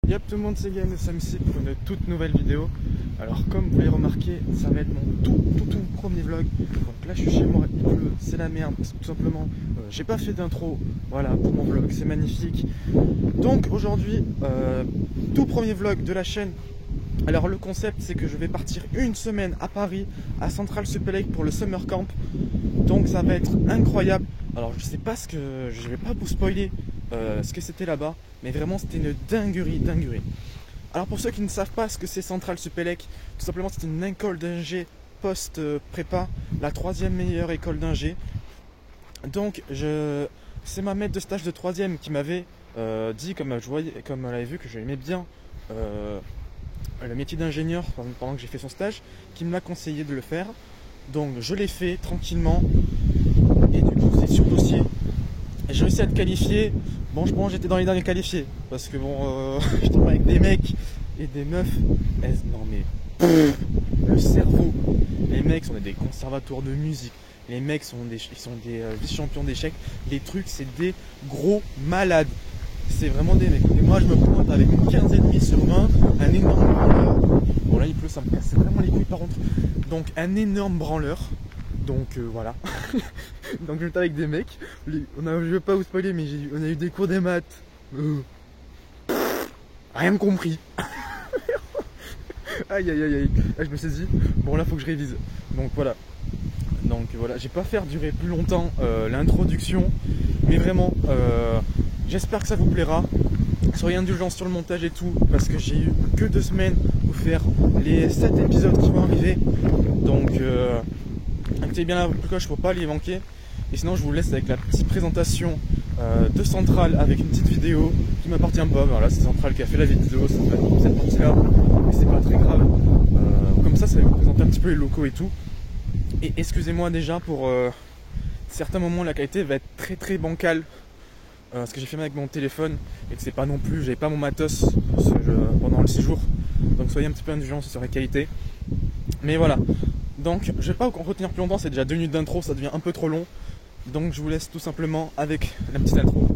Yep tout le monde, c'est Gaël de Samsi pour une toute nouvelle vidéo. Alors comme vous l'avez remarqué, ça va être mon tout premier vlog. Donc là je suis chez moi, il pleut, c'est la merde, tout simplement. J'ai pas fait d'intro, voilà, pour mon vlog, c'est magnifique. Donc aujourd'hui, tout premier vlog de la chaîne. Alors le concept c'est que je vais partir une semaine à Paris, à Central Super Lake pour le Summer Camp. Donc ça va être incroyable. Alors je sais pas je vais pas vous spoiler ce que c'était là-bas, mais vraiment c'était une dinguerie. Alors pour ceux qui ne savent pas ce que c'est Central Super Lake, tout simplement c'est une école d'ingé post-prépa, la 3e meilleure école d'ingé. Donc c'est ma maître de stage de 3e qui m'avait dit, comme elle avait vu que j'aimais bien le métier d'ingénieur pendant que j'ai fait son stage, qui me l'a conseillé de le faire. Donc je l'ai fait tranquillement et du coup c'est sur dossier. J'ai réussi à être qualifié. Bon, je pense que j'étais dans les derniers qualifiés parce que bon, je tombe avec des mecs et des meufs. Non mais le cerveau. Les mecs sont des conservateurs de musique. Les mecs sont des vice-champions d'échecs. Les trucs, c'est des gros malades. C'est vraiment des mecs. Et moi, je me pointe avec une 15,5 sur 20, un énorme branleur. Bon là, il pleut, ça me casse vraiment les couilles par contre. Donc un énorme branleur. Donc voilà. Donc j'étais avec des mecs. Je vais pas vous spoiler, mais on a eu des cours des maths. Rien compris. Aïe. Je me suis dit, bon là faut que je révise. Donc voilà. J'ai pas fait durer plus longtemps l'introduction. Mais vraiment, j'espère que ça vous plaira. Soyez indulgents sur le montage et tout, parce que j'ai eu que 2 semaines pour faire les 7 épisodes qui vont arriver. Donc écoutez bien la cloche pour pas les manquer. Et sinon je vous laisse avec la petite présentation de Central avec une petite vidéo qui m'appartient pas. Voilà, c'est Central qui a fait la vidéo, cette partie là, mais c'est pas très grave. Comme ça va vous présenter un petit peu les locaux et tout. Et excusez-moi déjà pour certains moments, la qualité va être très bancale. Parce que j'ai filmé avec mon téléphone et que c'est pas non plus, j'avais pas mon matos pendant le séjour. Donc soyez un petit peu indulgents sur la qualité. Mais voilà. Donc je vais pas retenir plus longtemps, c'est déjà 2 minutes d'intro, ça devient un peu trop long. Donc je vous laisse tout simplement avec la petite intro.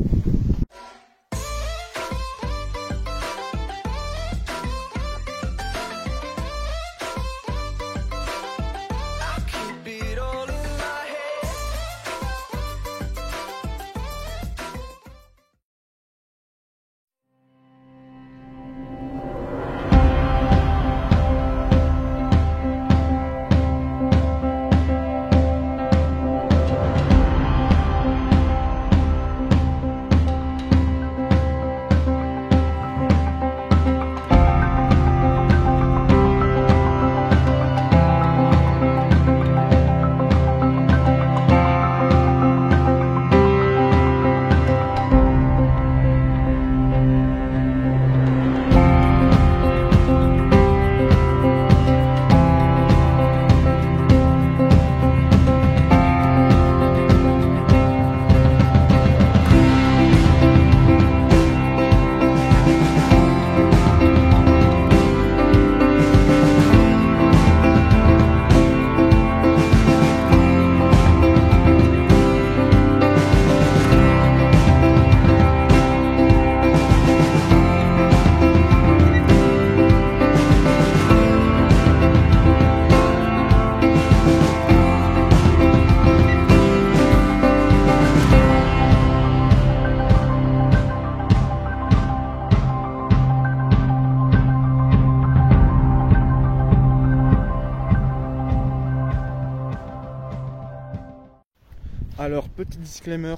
Alors petit disclaimer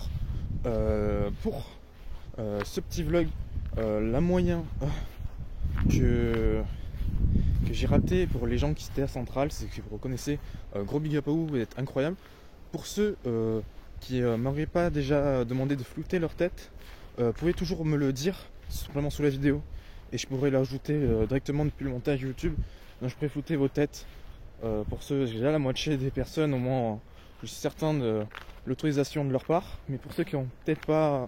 pour ce petit vlog, la moyen que j'ai raté pour les gens qui étaient à Central, c'est que vous reconnaissez, gros big up à vous, vous êtes incroyable. Pour ceux qui m'auraient pas déjà demandé de flouter leur tête, vous pouvez toujours me le dire simplement sous la vidéo et je pourrais l'ajouter directement depuis le montage YouTube. Donc je pourrais flouter vos têtes. Pour ceux, j'ai déjà la moitié des personnes, au moins je suis certain de l'autorisation de leur part, mais pour ceux qui ont peut-être pas,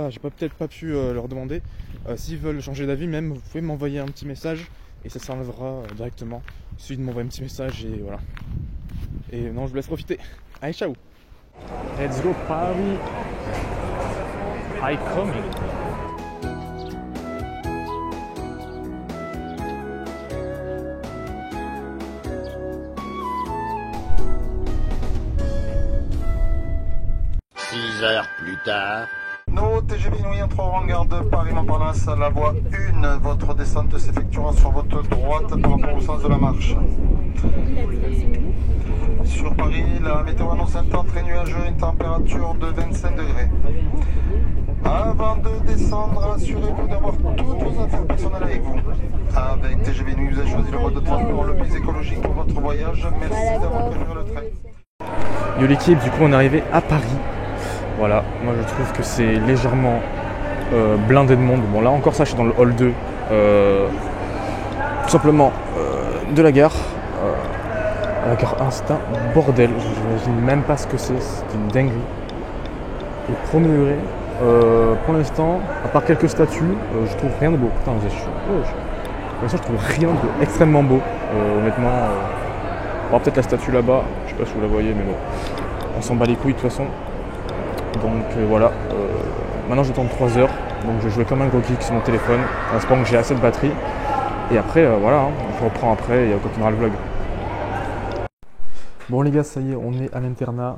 j'ai peut-être pas pu leur demander, s'ils veulent changer d'avis même, vous pouvez m'envoyer un petit message et ça s'enlèvera directement. Il suffit de m'envoyer un petit message et voilà. Et non, je vous laisse profiter. Allez, ciao. Let's go Paris. I coming. heures plus tard. Nos TGV Inouï entreront en gare de Paris-Montparnasse à la voie 1. Votre descente s'effectuera sur votre droite par rapport au sens de la marche. Sur Paris, la météo annonce un temps très nuageux, une température de 25 degrés. Avant de descendre, assurez-vous d'avoir toutes vos affaires personnelles avec vous. Avec TGV Inouï, vous avez choisi le mode de transport le plus écologique pour votre voyage. Merci d'avoir préféré le train. Yo l'équipe, du coup on est arrivé à Paris. Voilà, moi je trouve que c'est légèrement blindé de monde. Bon là encore ça, je suis dans le hall 2, tout simplement de la gare. La gare 1, c'est un bordel, je n'imagine même pas ce que c'est une dinguerie. Et premier degré, pour l'instant, à part quelques statues, je trouve rien de beau. Putain, pour l'instant je trouve rien de extrêmement beau, honnêtement. Bon, peut-être la statue là-bas, je sais pas si vous la voyez, mais bon, on s'en bat les couilles de toute façon. Donc voilà, maintenant je vais attendre 3 heures, donc je vais jouer comme un gros geek sur mon téléphone, en espérant que j'ai assez de batterie. Et après, voilà, hein, on reprend après et on continuera le vlog. Bon les gars, ça y est, on est à l'internat.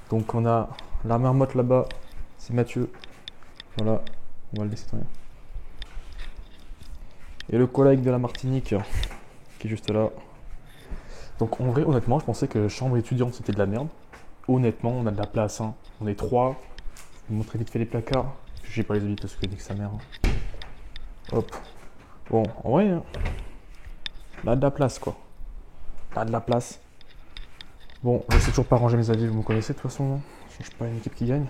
Donc on a la marmotte là-bas, c'est Mathieu. Voilà, on va le laisser tomber. Et le collègue de la Martinique, qui est juste là. Donc en vrai, honnêtement, je pensais que chambre étudiante c'était de la merde. Honnêtement, on a de la place, hein. On est 3. Je vais vous montrer vite fait les placards. J'ai pas les habits parce que dès que sa mère. Hop. Bon, en vrai, hein, on a de la place quoi. On a de la place. Bon, je sais toujours pas ranger mes habits, vous me connaissez de toute façon. Je suis pas une équipe qui gagne.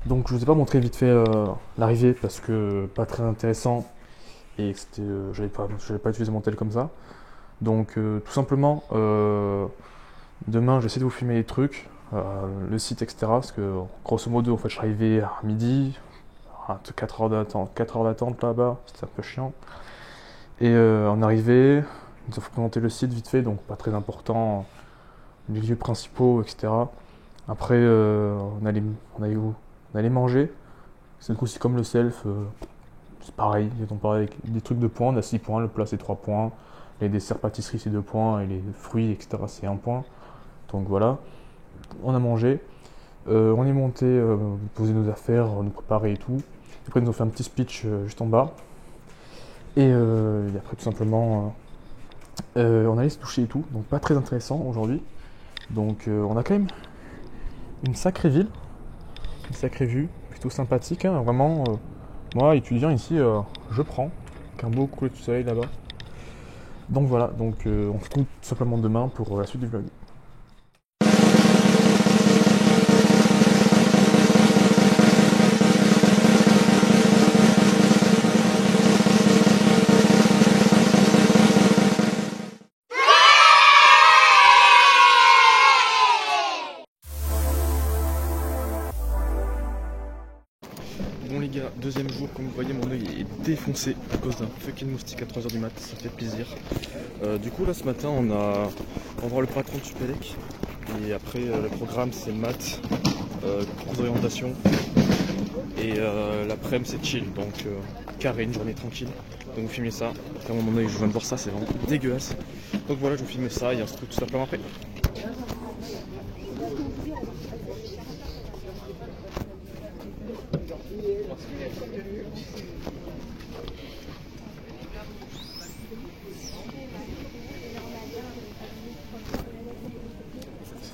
Donc je vous ai pas montré vite fait l'arrivée parce que pas très intéressant. Et c'était, j'avais pas utilisé mon tel comme ça. Donc tout simplement, demain je vais essayer de vous filmer les trucs, le site, etc. Parce que grosso modo, en fait, je suis arrivé à midi, 4 heures d'attente là-bas, c'était un peu chiant. Et en arrivée, il nous a présenté le site vite fait, donc pas très important, les lieux principaux, etc. Après, on allait manger. C'est aussi comme le self, c'est pareil, ils ont parlé avec des trucs de points, on a 6 points, le plat c'est 3 points. Les desserts pâtisseries c'est 2 points et les fruits etc c'est 1 point. Donc voilà, on a mangé, on est monté, poser nos affaires, nous préparer et tout. Après ils nous ont fait un petit speech juste en bas. Et après tout simplement, on allait se toucher et tout, donc pas très intéressant aujourd'hui. Donc on a quand même une sacrée ville, une sacrée vue, plutôt sympathique, hein, vraiment. Moi étudiant ici, je prends, avec un beau coucher de soleil là-bas. Donc voilà, donc on se retrouve tout simplement demain pour la suite du vlog. Bon les gars, deuxième jour, comme vous voyez mon œil est défoncé à cause d'un fucking moustique à 3h du mat, ça fait plaisir. Du coup là ce matin on va voir le patron de Supélec et après le programme c'est maths, cours d'orientation et l'après-midi c'est chill, donc carré, une journée tranquille. Donc vous filmez ça, vraiment mon œil je viens de voir ça, c'est vraiment dégueulasse. Donc voilà, je vous filme ça et on se retrouve tout simplement après.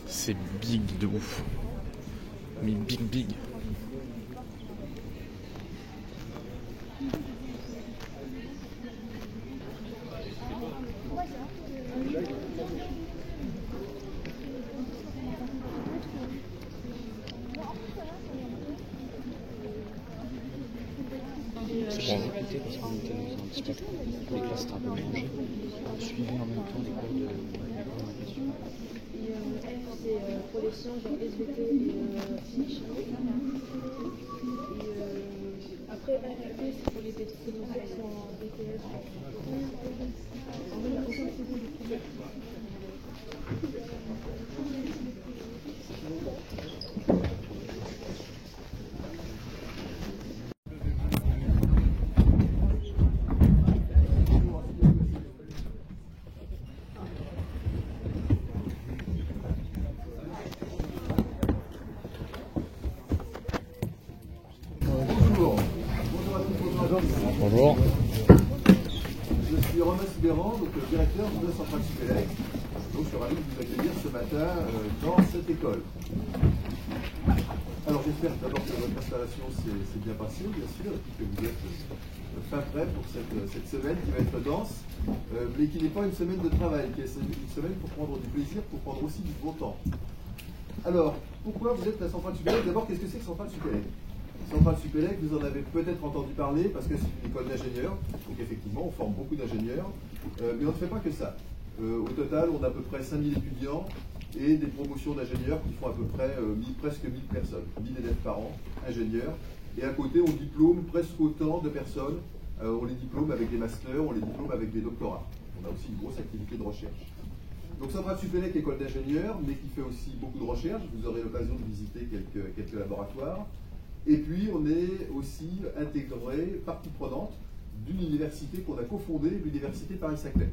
C'est big de ouf. Mais big. J'ai écouté parce qu'on était dans un petit patron, les classes étaient un peu mélangées. On suivait en même temps les cours de question. C'est pour les sciences, genre SVT et Finish. Et après, RRP, c'est pour les pédagogues qui sont en BTS. En vrai, il n'y a aucun saison de projet. Bonjour. Je suis Romain Sibéran, donc directeur de la centrale Supélec. Donc je suis ravi de vous accueillir ce matin dans cette école. Alors j'espère d'abord que votre installation s'est bien passée, bien sûr, et puis que vous êtes fin prêt pour cette semaine qui va être dense, mais qui n'est pas une semaine de travail, qui est une semaine pour prendre du plaisir, pour prendre aussi du bon temps. Alors, pourquoi vous êtes la centrale Supélec? D'abord, qu'est-ce que c'est que centrale Supélec? Centrale Supélec, vous en avez peut-être entendu parler parce que c'est une école d'ingénieurs, donc effectivement on forme beaucoup d'ingénieurs, mais on ne fait pas que ça. Au total, on a à peu près 5000 étudiants et des promotions d'ingénieurs qui font à peu près presque 1000 personnes, 1000 élèves par an, ingénieurs, et à côté on diplôme presque autant de personnes, on les diplôme avec des masters, on les diplôme avec des doctorats. On a aussi une grosse activité de recherche. Donc Centrale Supélec, école d'ingénieurs, mais qui fait aussi beaucoup de recherche, vous aurez l'occasion de visiter quelques laboratoires. Et puis, on est aussi intégré, partie prenante, d'une université qu'on a cofondée, l'université Paris-Saclay.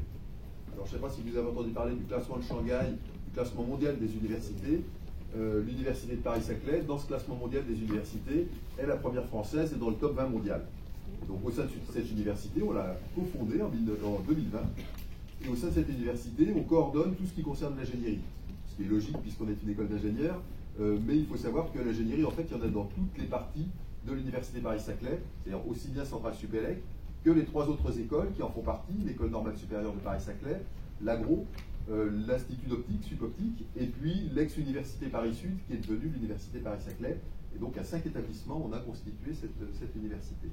Alors, je ne sais pas si vous avez entendu parler du classement de Shanghai, du classement mondial des universités. L'université de Paris-Saclay, dans ce classement mondial des universités, est la première française et dans le top 20 mondial. Donc, au sein de cette université, on l'a cofondée en 2020. Et au sein de cette université, on coordonne tout ce qui concerne l'ingénierie. Ce qui est logique, puisqu'on est une école d'ingénieurs. Mais il faut savoir que l'ingénierie, en fait, il y en a dans toutes les parties de l'université Paris-Saclay, c'est-à-dire aussi bien Centrale Supélec que les 3 autres écoles qui en font partie, l'école normale supérieure de Paris-Saclay, l'Agro, l'Institut d'optique, Supoptique, et puis l'ex-université Paris-Sud, qui est devenue l'université Paris-Saclay. Et donc, à 5 établissements, on a constitué cette université.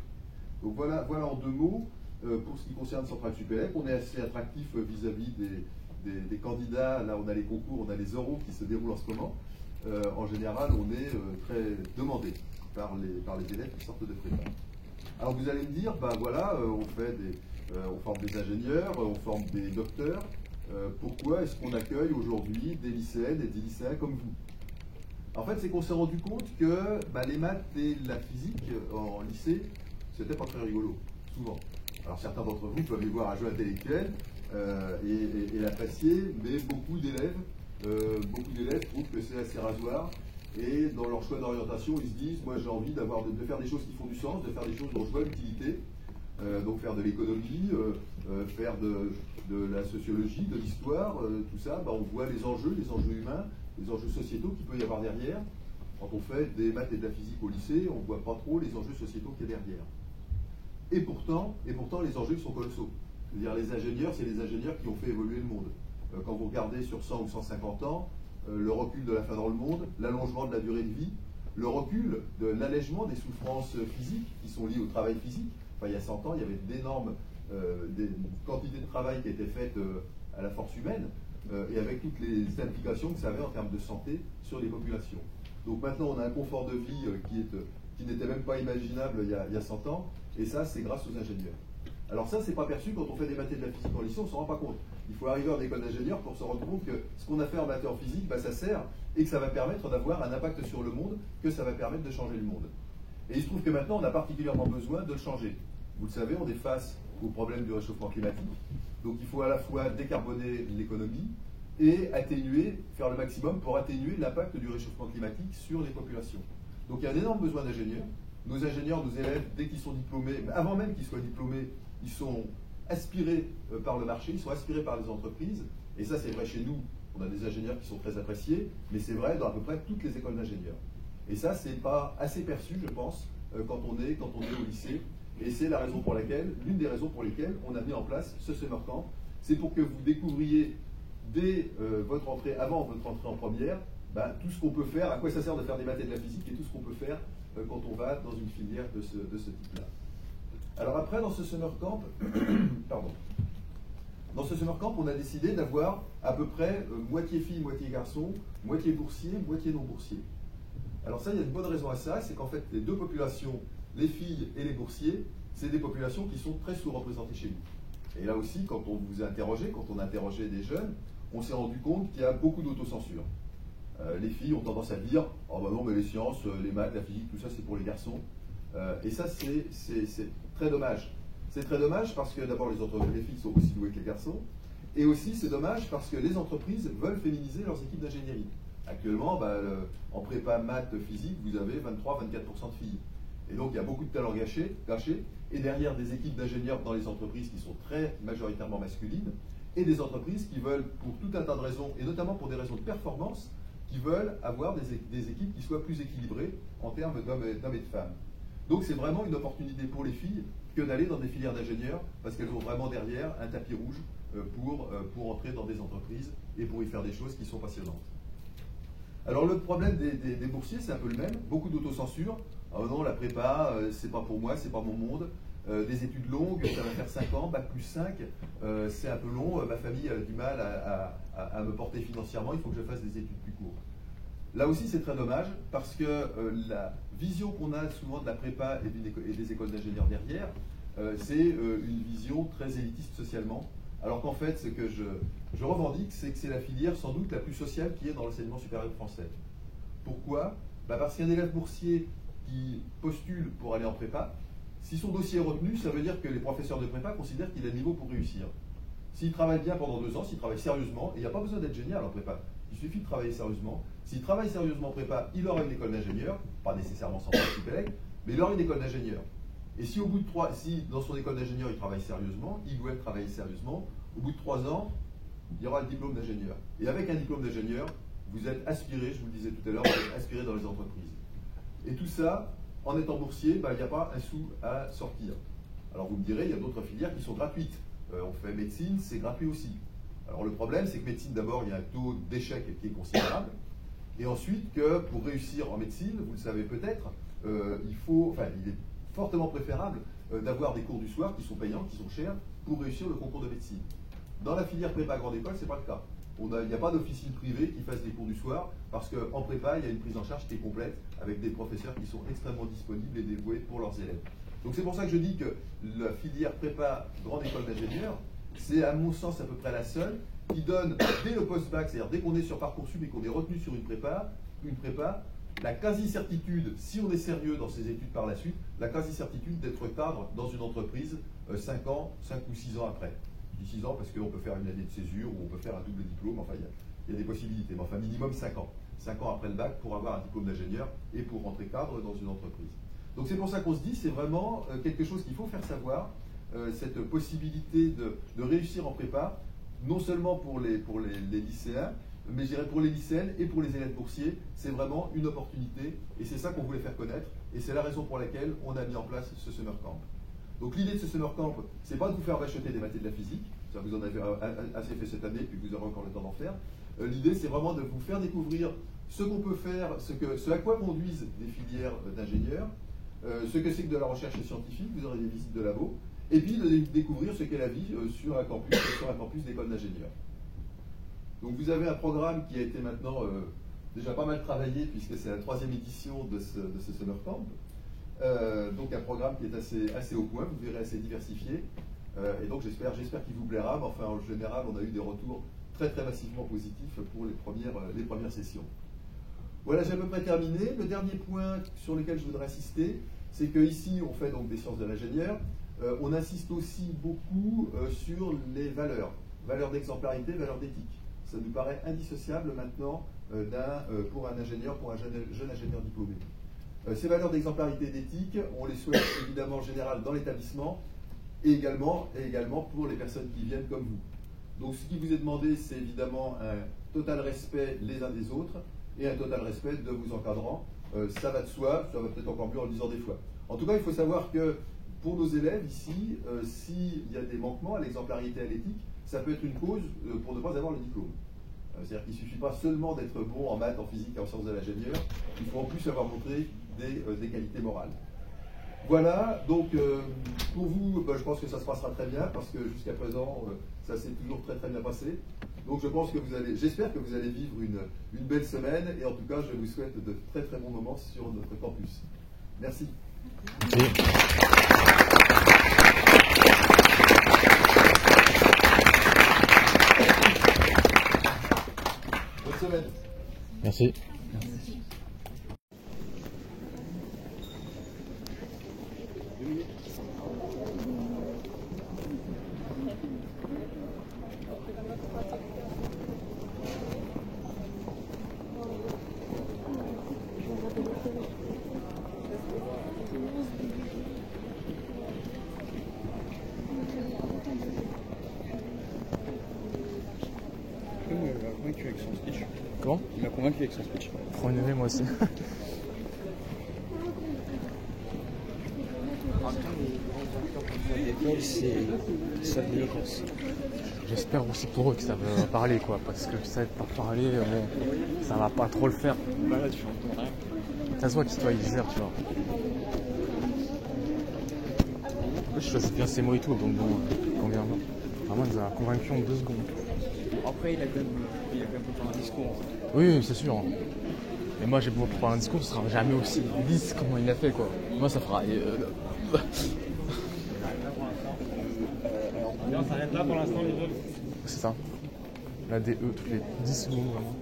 Donc voilà en 2 mots, pour ce qui concerne Centrale Supélec, on est assez attractif vis-à-vis des candidats. Là, on a les concours, on a les oraux qui se déroulent en ce moment. En général, on est très demandé par les élèves qui sortent de prépa. Alors vous allez me dire, ben voilà, on forme des ingénieurs, on forme des docteurs. Pourquoi est-ce qu'on accueille aujourd'hui des lycéennes et des lycéens comme vous? En fait, c'est qu'on s'est rendu compte que les maths et la physique en lycée, c'était pas très rigolo, souvent. Alors certains d'entre vous peuvent y voir un jeu intellectuel et l'apprécier, mais beaucoup d'élèves trouvent que c'est assez rasoir et dans leur choix d'orientation, ils se disent, moi j'ai envie de faire des choses qui font du sens, de faire des choses dont je vois l'utilité, donc faire de l'économie, faire de la sociologie, de l'histoire, tout ça, on voit les enjeux humains, les enjeux sociétaux qu'il peut y avoir derrière. Quand on fait des maths et de la physique au lycée, on ne voit pas trop les enjeux sociétaux qu'il y a derrière. Et pourtant, les enjeux sont colossaux. C'est-à-dire les ingénieurs, c'est les ingénieurs qui ont fait évoluer le monde. Quand vous regardez sur 100 ou 150 ans, le recul de la faim dans le monde, l'allongement de la durée de vie, le recul de l'allègement des souffrances physiques qui sont liées au travail physique. Enfin, il y a 100 ans, il y avait d'énormes quantités de travail qui étaient faites à la force humaine et avec toutes les implications que ça avait en termes de santé sur les populations. Donc maintenant, on a un confort de vie qui n'était même pas imaginable il y a 100 ans, et ça, c'est grâce aux ingénieurs. Alors ça, c'est pas perçu quand on fait des maths et de la physique en lycée, on ne s'en rend pas compte. Il faut arriver en école d'ingénieur pour se rendre compte que ce qu'on a fait en maths et en physique, ça sert et que ça va permettre d'avoir un impact sur le monde, que ça va permettre de changer le monde. Et il se trouve que maintenant, on a particulièrement besoin de le changer. Vous le savez, on est face au problème du réchauffement climatique. Donc il faut à la fois décarboner l'économie et faire le maximum pour atténuer l'impact du réchauffement climatique sur les populations. Donc il y a un énorme besoin d'ingénieurs. Nos ingénieurs, nos élèves, dès qu'ils sont diplômés, avant même qu'ils soient diplômés, ils sont aspirés par le marché, ils sont aspirés par les entreprises. Et ça, c'est vrai chez nous. On a des ingénieurs qui sont très appréciés, mais c'est vrai dans à peu près toutes les écoles d'ingénieurs. Et ça, c'est pas assez perçu, je pense, quand on est au lycée. Et c'est l'une des raisons pour lesquelles on a mis en place ce summer camp. C'est pour que vous découvriez dès votre entrée, avant votre entrée en première, tout ce qu'on peut faire, à quoi ça sert de faire des maths et de la physique, et tout ce qu'on peut faire quand on va dans une filière de ce type-là. Alors après, dans ce summer camp, on a décidé d'avoir à peu près moitié filles, moitié garçons, moitié boursiers, moitié non boursiers. Alors ça, il y a une bonne raison à ça, c'est qu'en fait, les deux populations, les filles et les boursiers, c'est des populations qui sont très sous-représentées chez nous. Et là aussi, quand on vous a interrogé, quand on a interrogé des jeunes, on s'est rendu compte qu'il y a beaucoup d'autocensure. Les filles ont tendance à dire « Oh non, mais les sciences, les maths, la physique, tout ça, c'est pour les garçons. » Et ça, c'est très dommage. C'est très dommage parce que d'abord, les filles sont aussi douées que les garçons. Et aussi, c'est dommage parce que les entreprises veulent féminiser leurs équipes d'ingénierie. Actuellement, en prépa maths, physique, vous avez 23-24% de filles. Et donc il y a beaucoup de talents gâchés, et derrière des équipes d'ingénieurs dans les entreprises qui sont très majoritairement masculines, et des entreprises qui veulent, pour tout un tas de raisons, et notamment pour des raisons de performance, qui veulent avoir des équipes qui soient plus équilibrées en termes d'hommes et de femmes. Donc c'est vraiment une opportunité pour les filles que d'aller dans des filières d'ingénieurs, parce qu'elles ont vraiment derrière un tapis rouge pour entrer dans des entreprises et pour y faire des choses qui sont passionnantes. Alors le problème des boursiers, c'est un peu le même, beaucoup d'autocensure. Oh non, la prépa, c'est pas pour moi, c'est pas mon monde. Des études longues, ça va faire 5 ans, bac plus 5, c'est un peu long, ma famille a du mal à me porter financièrement, il faut que je fasse des études plus courtes. Là aussi, c'est très dommage, parce que la vision qu'on a souvent de la prépa et des écoles d'ingénieurs derrière, c'est une vision très élitiste socialement, alors qu'en fait, ce que je revendique, c'est que c'est la filière sans doute la plus sociale qui est dans l'enseignement supérieur français. Pourquoi? Parce qu'un élève boursier qui postule pour aller en prépa, si son dossier est retenu, ça veut dire que les professeurs de prépa considèrent qu'il a le niveau pour réussir. S'il travaille bien pendant 2 ans, s'il travaille sérieusement, et il n'y a pas besoin d'être génial en prépa, il suffit de travailler sérieusement. S'il travaille sérieusement en prépa, il aura une école d'ingénieur, pas nécessairement sans participer, mais il aura une école d'ingénieur. Et si au bout de si dans son école d'ingénieur il travaille sérieusement, il doit travailler sérieusement, au bout de 3 ans, il y aura le diplôme d'ingénieur. Et avec un diplôme d'ingénieur, vous êtes aspiré, je vous le disais tout à l'heure, vous êtes aspiré dans les entreprises. Et tout ça, en étant boursier, il n'y a pas un sou à sortir. Alors vous me direz, il y a d'autres filières qui sont gratuites. On fait médecine, c'est gratuit aussi. Alors le problème, c'est que médecine, d'abord, il y a un taux d'échec qui est considérable. Et ensuite, que pour réussir en médecine, vous le savez peut-être, il est fortement préférable d'avoir des cours du soir qui sont payants, qui sont chers, pour réussir le concours de médecine. Dans la filière prépa grande école, ce n'est pas le cas. Il n'y a pas d'officine privée qui fasse des cours du soir, parce qu'en prépa, il y a une prise en charge qui est complète, avec des professeurs qui sont extrêmement disponibles et dévoués pour leurs élèves. Donc c'est pour ça que je dis que la filière prépa grande école d'ingénieurs, c'est à mon sens à peu près la seule qui donne, dès le post-bac, c'est-à-dire dès qu'on est sur Parcoursup et qu'on est retenu sur une prépa, la quasi-certitude, si on est sérieux dans ses études par la suite, la quasi-certitude d'être cadre dans une entreprise 5 ou 6 ans après. Je dis 6 ans parce qu'on peut faire une année de césure ou on peut faire un double diplôme, enfin il y a des possibilités, mais enfin minimum 5 ans. 5 ans après le bac pour avoir un diplôme d'ingénieur et pour rentrer cadre dans une entreprise. Donc c'est pour ça qu'on se dit, c'est vraiment quelque chose qu'il faut faire savoir, cette possibilité de réussir en prépa, non seulement pour les lycéens, mais je dirais pour les lycéennes et pour les élèves boursiers, c'est vraiment une opportunité et c'est ça qu'on voulait faire connaître et c'est la raison pour laquelle on a mis en place ce summer camp. Donc l'idée de ce summer camp, c'est pas de vous faire bachoter des maths et de la physique, ça vous en avez assez fait cette année puis vous aurez encore le temps d'en faire. L'idée c'est vraiment de vous faire découvrir ce qu'on peut faire, ce à quoi conduisent des filières d'ingénieurs, ce que c'est que de la recherche scientifique, vous aurez des visites de labo, et puis de découvrir ce qu'est la vie sur un campus d'école d'ingénieurs. Donc vous avez un programme qui a été maintenant déjà pas mal travaillé puisque c'est la 3e édition de ce Summer Camp. Donc un programme qui est assez au point, vous verrez assez diversifié. Et donc j'espère qu'il vous plaira, mais enfin en général on a eu des retours très très massivement positifs pour les premières sessions. Voilà, j'ai à peu près terminé. Le dernier point sur lequel je voudrais insister, c'est qu'ici on fait donc des sciences de l'ingénieur. On insiste aussi beaucoup sur les valeurs d'exemplarité, valeurs d'éthique. Ça nous paraît indissociable maintenant pour un ingénieur, pour un jeune ingénieur diplômé. Ces valeurs d'exemplarité et d'éthique, on les souhaite évidemment en général dans l'établissement et également pour les personnes qui viennent comme vous. Donc ce qui vous est demandé, c'est évidemment un total respect les uns des autres et un total respect de vos encadrants. Ça va de soi, ça va peut-être encore mieux en le disant des fois. En tout cas, il faut savoir que pour nos élèves ici, s'il y a des manquements à l'exemplarité et à l'éthique, ça peut être une cause pour ne pas avoir le diplôme. C'est-à-dire qu'il ne suffit pas seulement d'être bon en maths, en physique et en sciences de l'ingénieur, il faut en plus avoir montré des qualités morales. Voilà, donc pour vous, je pense que ça se passera très bien, parce que jusqu'à présent, ça s'est toujours très très bien passé. Donc je pense que j'espère que vous allez vivre une belle semaine, et en tout cas, je vous souhaite de très très bons moments sur notre campus. Merci. Merci. Bonne semaine. Merci. Comment? Il m'a convaincu avec son speech. Premier degré, moi aussi. Ça veut dire. J'espère aussi pour eux que ça va parler quoi, parce que ça va pas parler, bon, ça va pas trop le faire. Bah là, tu entends rien. Ça se voit qu'il il gère, tu vois. En plus, je choisis bien ses mots et tout, donc bon, combien de vraiment, il nous a convaincu en 2 secondes. Après, il a quand même fait un discours. Oui, c'est sûr. Mais moi, j'ai beau faire un discours, ce sera jamais aussi lisse comment il l'a fait quoi. Moi, ça fera. On s'arrête là pour l'instant les deux. C'est ça. La DE toutes les 10 secondes vraiment.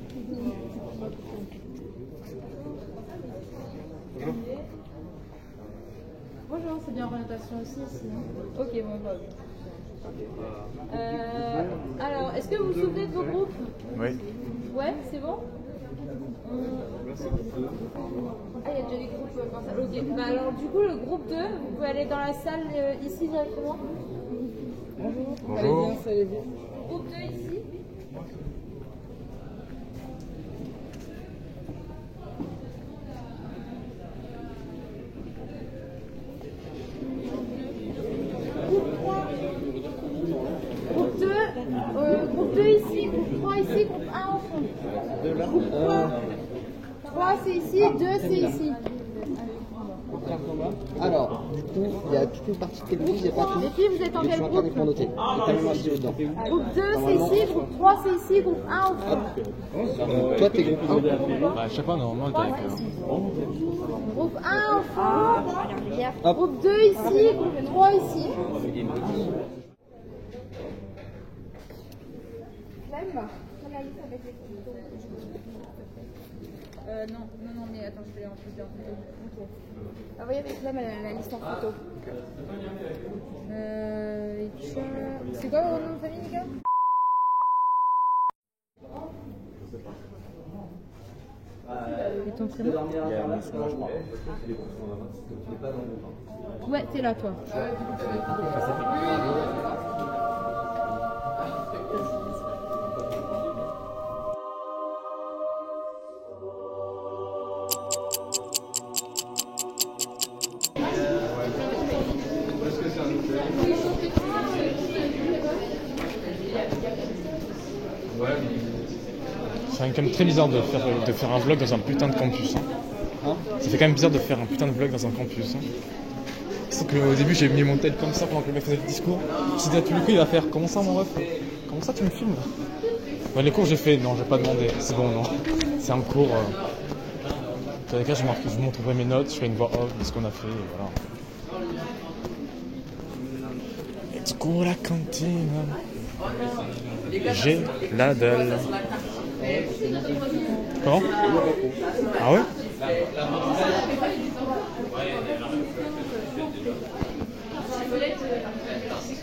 Bonjour. Bonjour, c'est bien orientation aussi ici. Ok, bon, bah oui. Alors, est-ce que vous vous souvenez de vos groupes? Oui. Ouais, c'est bon. Ah, il y a déjà des groupes comme ça. Ok, bah alors du coup, le groupe 2, vous pouvez aller dans la salle ici directement. Bonjour. Bonjour. Allez bien. Groupe 2 ici. Groupe 2 ici, groupe 3 ici, groupe 1 au fond. Groupe 3 c'est ici, 2 c'est ici. Alors, du coup, il y a toute une partie de télévision, il n'y a pas tout. Les filles, vous êtes en Je quel suis en train de groupe? prendre noter. Il y a quand même un vidéo dedans. Groupe 2 c'est ici, groupe 3 c'est ici, groupe 1 au fond. Toi, t'es groupe 1. Bah, je sais pas, normalement, t'as avec. Groupe 1 au fond. Groupe 2 ici, groupe 3 ici. Non, mais attends, je vais en photo. Ok. Ah, voyez avec Clem, elle a la liste en photo. C'est quoi votre nom de famille, les gars? Et ton prénom? Ouais, t'es là, toi. C'est quand même très bizarre de faire un vlog dans un putain de campus. Hein. Ça fait quand même bizarre de faire un putain de vlog dans un campus. Hein. Sauf qu'au début j'ai mis mon tel comme ça pendant que le mec faisait le discours. Je me suis dit à tous les coups il va faire comment ça mon ref? Comment ça tu me filmes? Dans les cours j'ai fait non, j'ai pas demandé, c'est bon non. C'est un cours. Dans les cas je vous montrerai mes notes, je ferai une voix off de ce qu'on a fait et voilà. Let's go la cantine. J'ai la dalle. Comment? Ah ouais?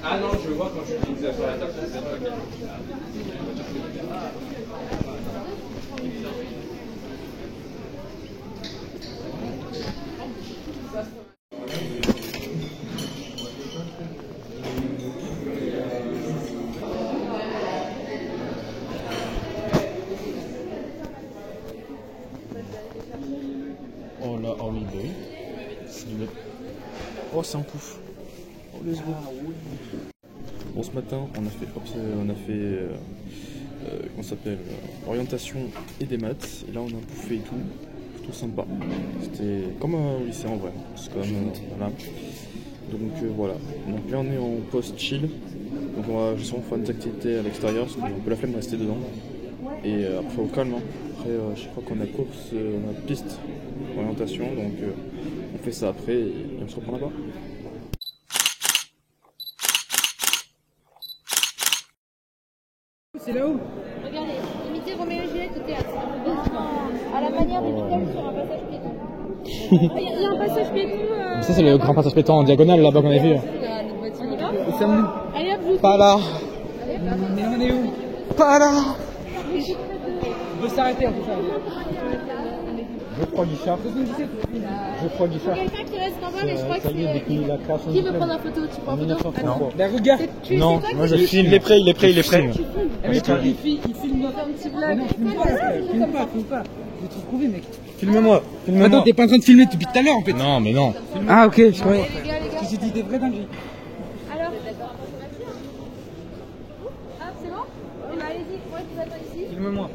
Ah non, je vois quand je dis sur la table, c'est pas Oh là, oh oui, bah oui. C'est du lait. Oh, c'est un pouf. Oh, let's go. Bon, ce matin, on a fait comment ça s'appelle, orientation et des maths. Et là, on a bouffé et tout. Plutôt sympa. C'était comme au lycée en vrai. C'est comme, voilà. Donc voilà. Donc là, on est en post-chill. Donc on va justement faire des activités à l'extérieur parce qu'on a un peu la flemme de rester dedans. Et après, au calme. Hein. Après, je crois qu'on a course, on a piste orientation. Donc on fait ça après et on se reprend là-bas. C'est là-haut. Regardez, imitez Roméo et Juliette au théâtre. À la manière des Beatles sur un passage piéton. Il y a un passage piéton. Ça, c'est le grand passage pétant en diagonale là-bas qu'on a vu. On y va? Allez hop, je vous Pas là. Mais on est où? Pas là. On peut s'arrêter, on peut s'arrêter. Geoffroy Guichard. Geoffroy Guichard. Quelqu'un qui reste en bas, mais je crois que Ça y est, depuis la création Qui du veut club. prendre la photo? Tu prends la photo? Non. Ben regarde. Non, moi je filme. Il est prêt, il est prêt, il est prêt. Il filme notre Un petit vlog. Non, filme pas. Je vais te trouver, mec. Filme-moi, filme-moi. Attends, t'es pas en train de filmer depuis tout à l'heure en fait. Non, mais non. Ah, ok, je croyais. Les gars. Tu t'es dit des vraies dingueries. Alors? Ah, c'est bon? Eh ben, allez-y, moi je vous attends ici. Filme-moi.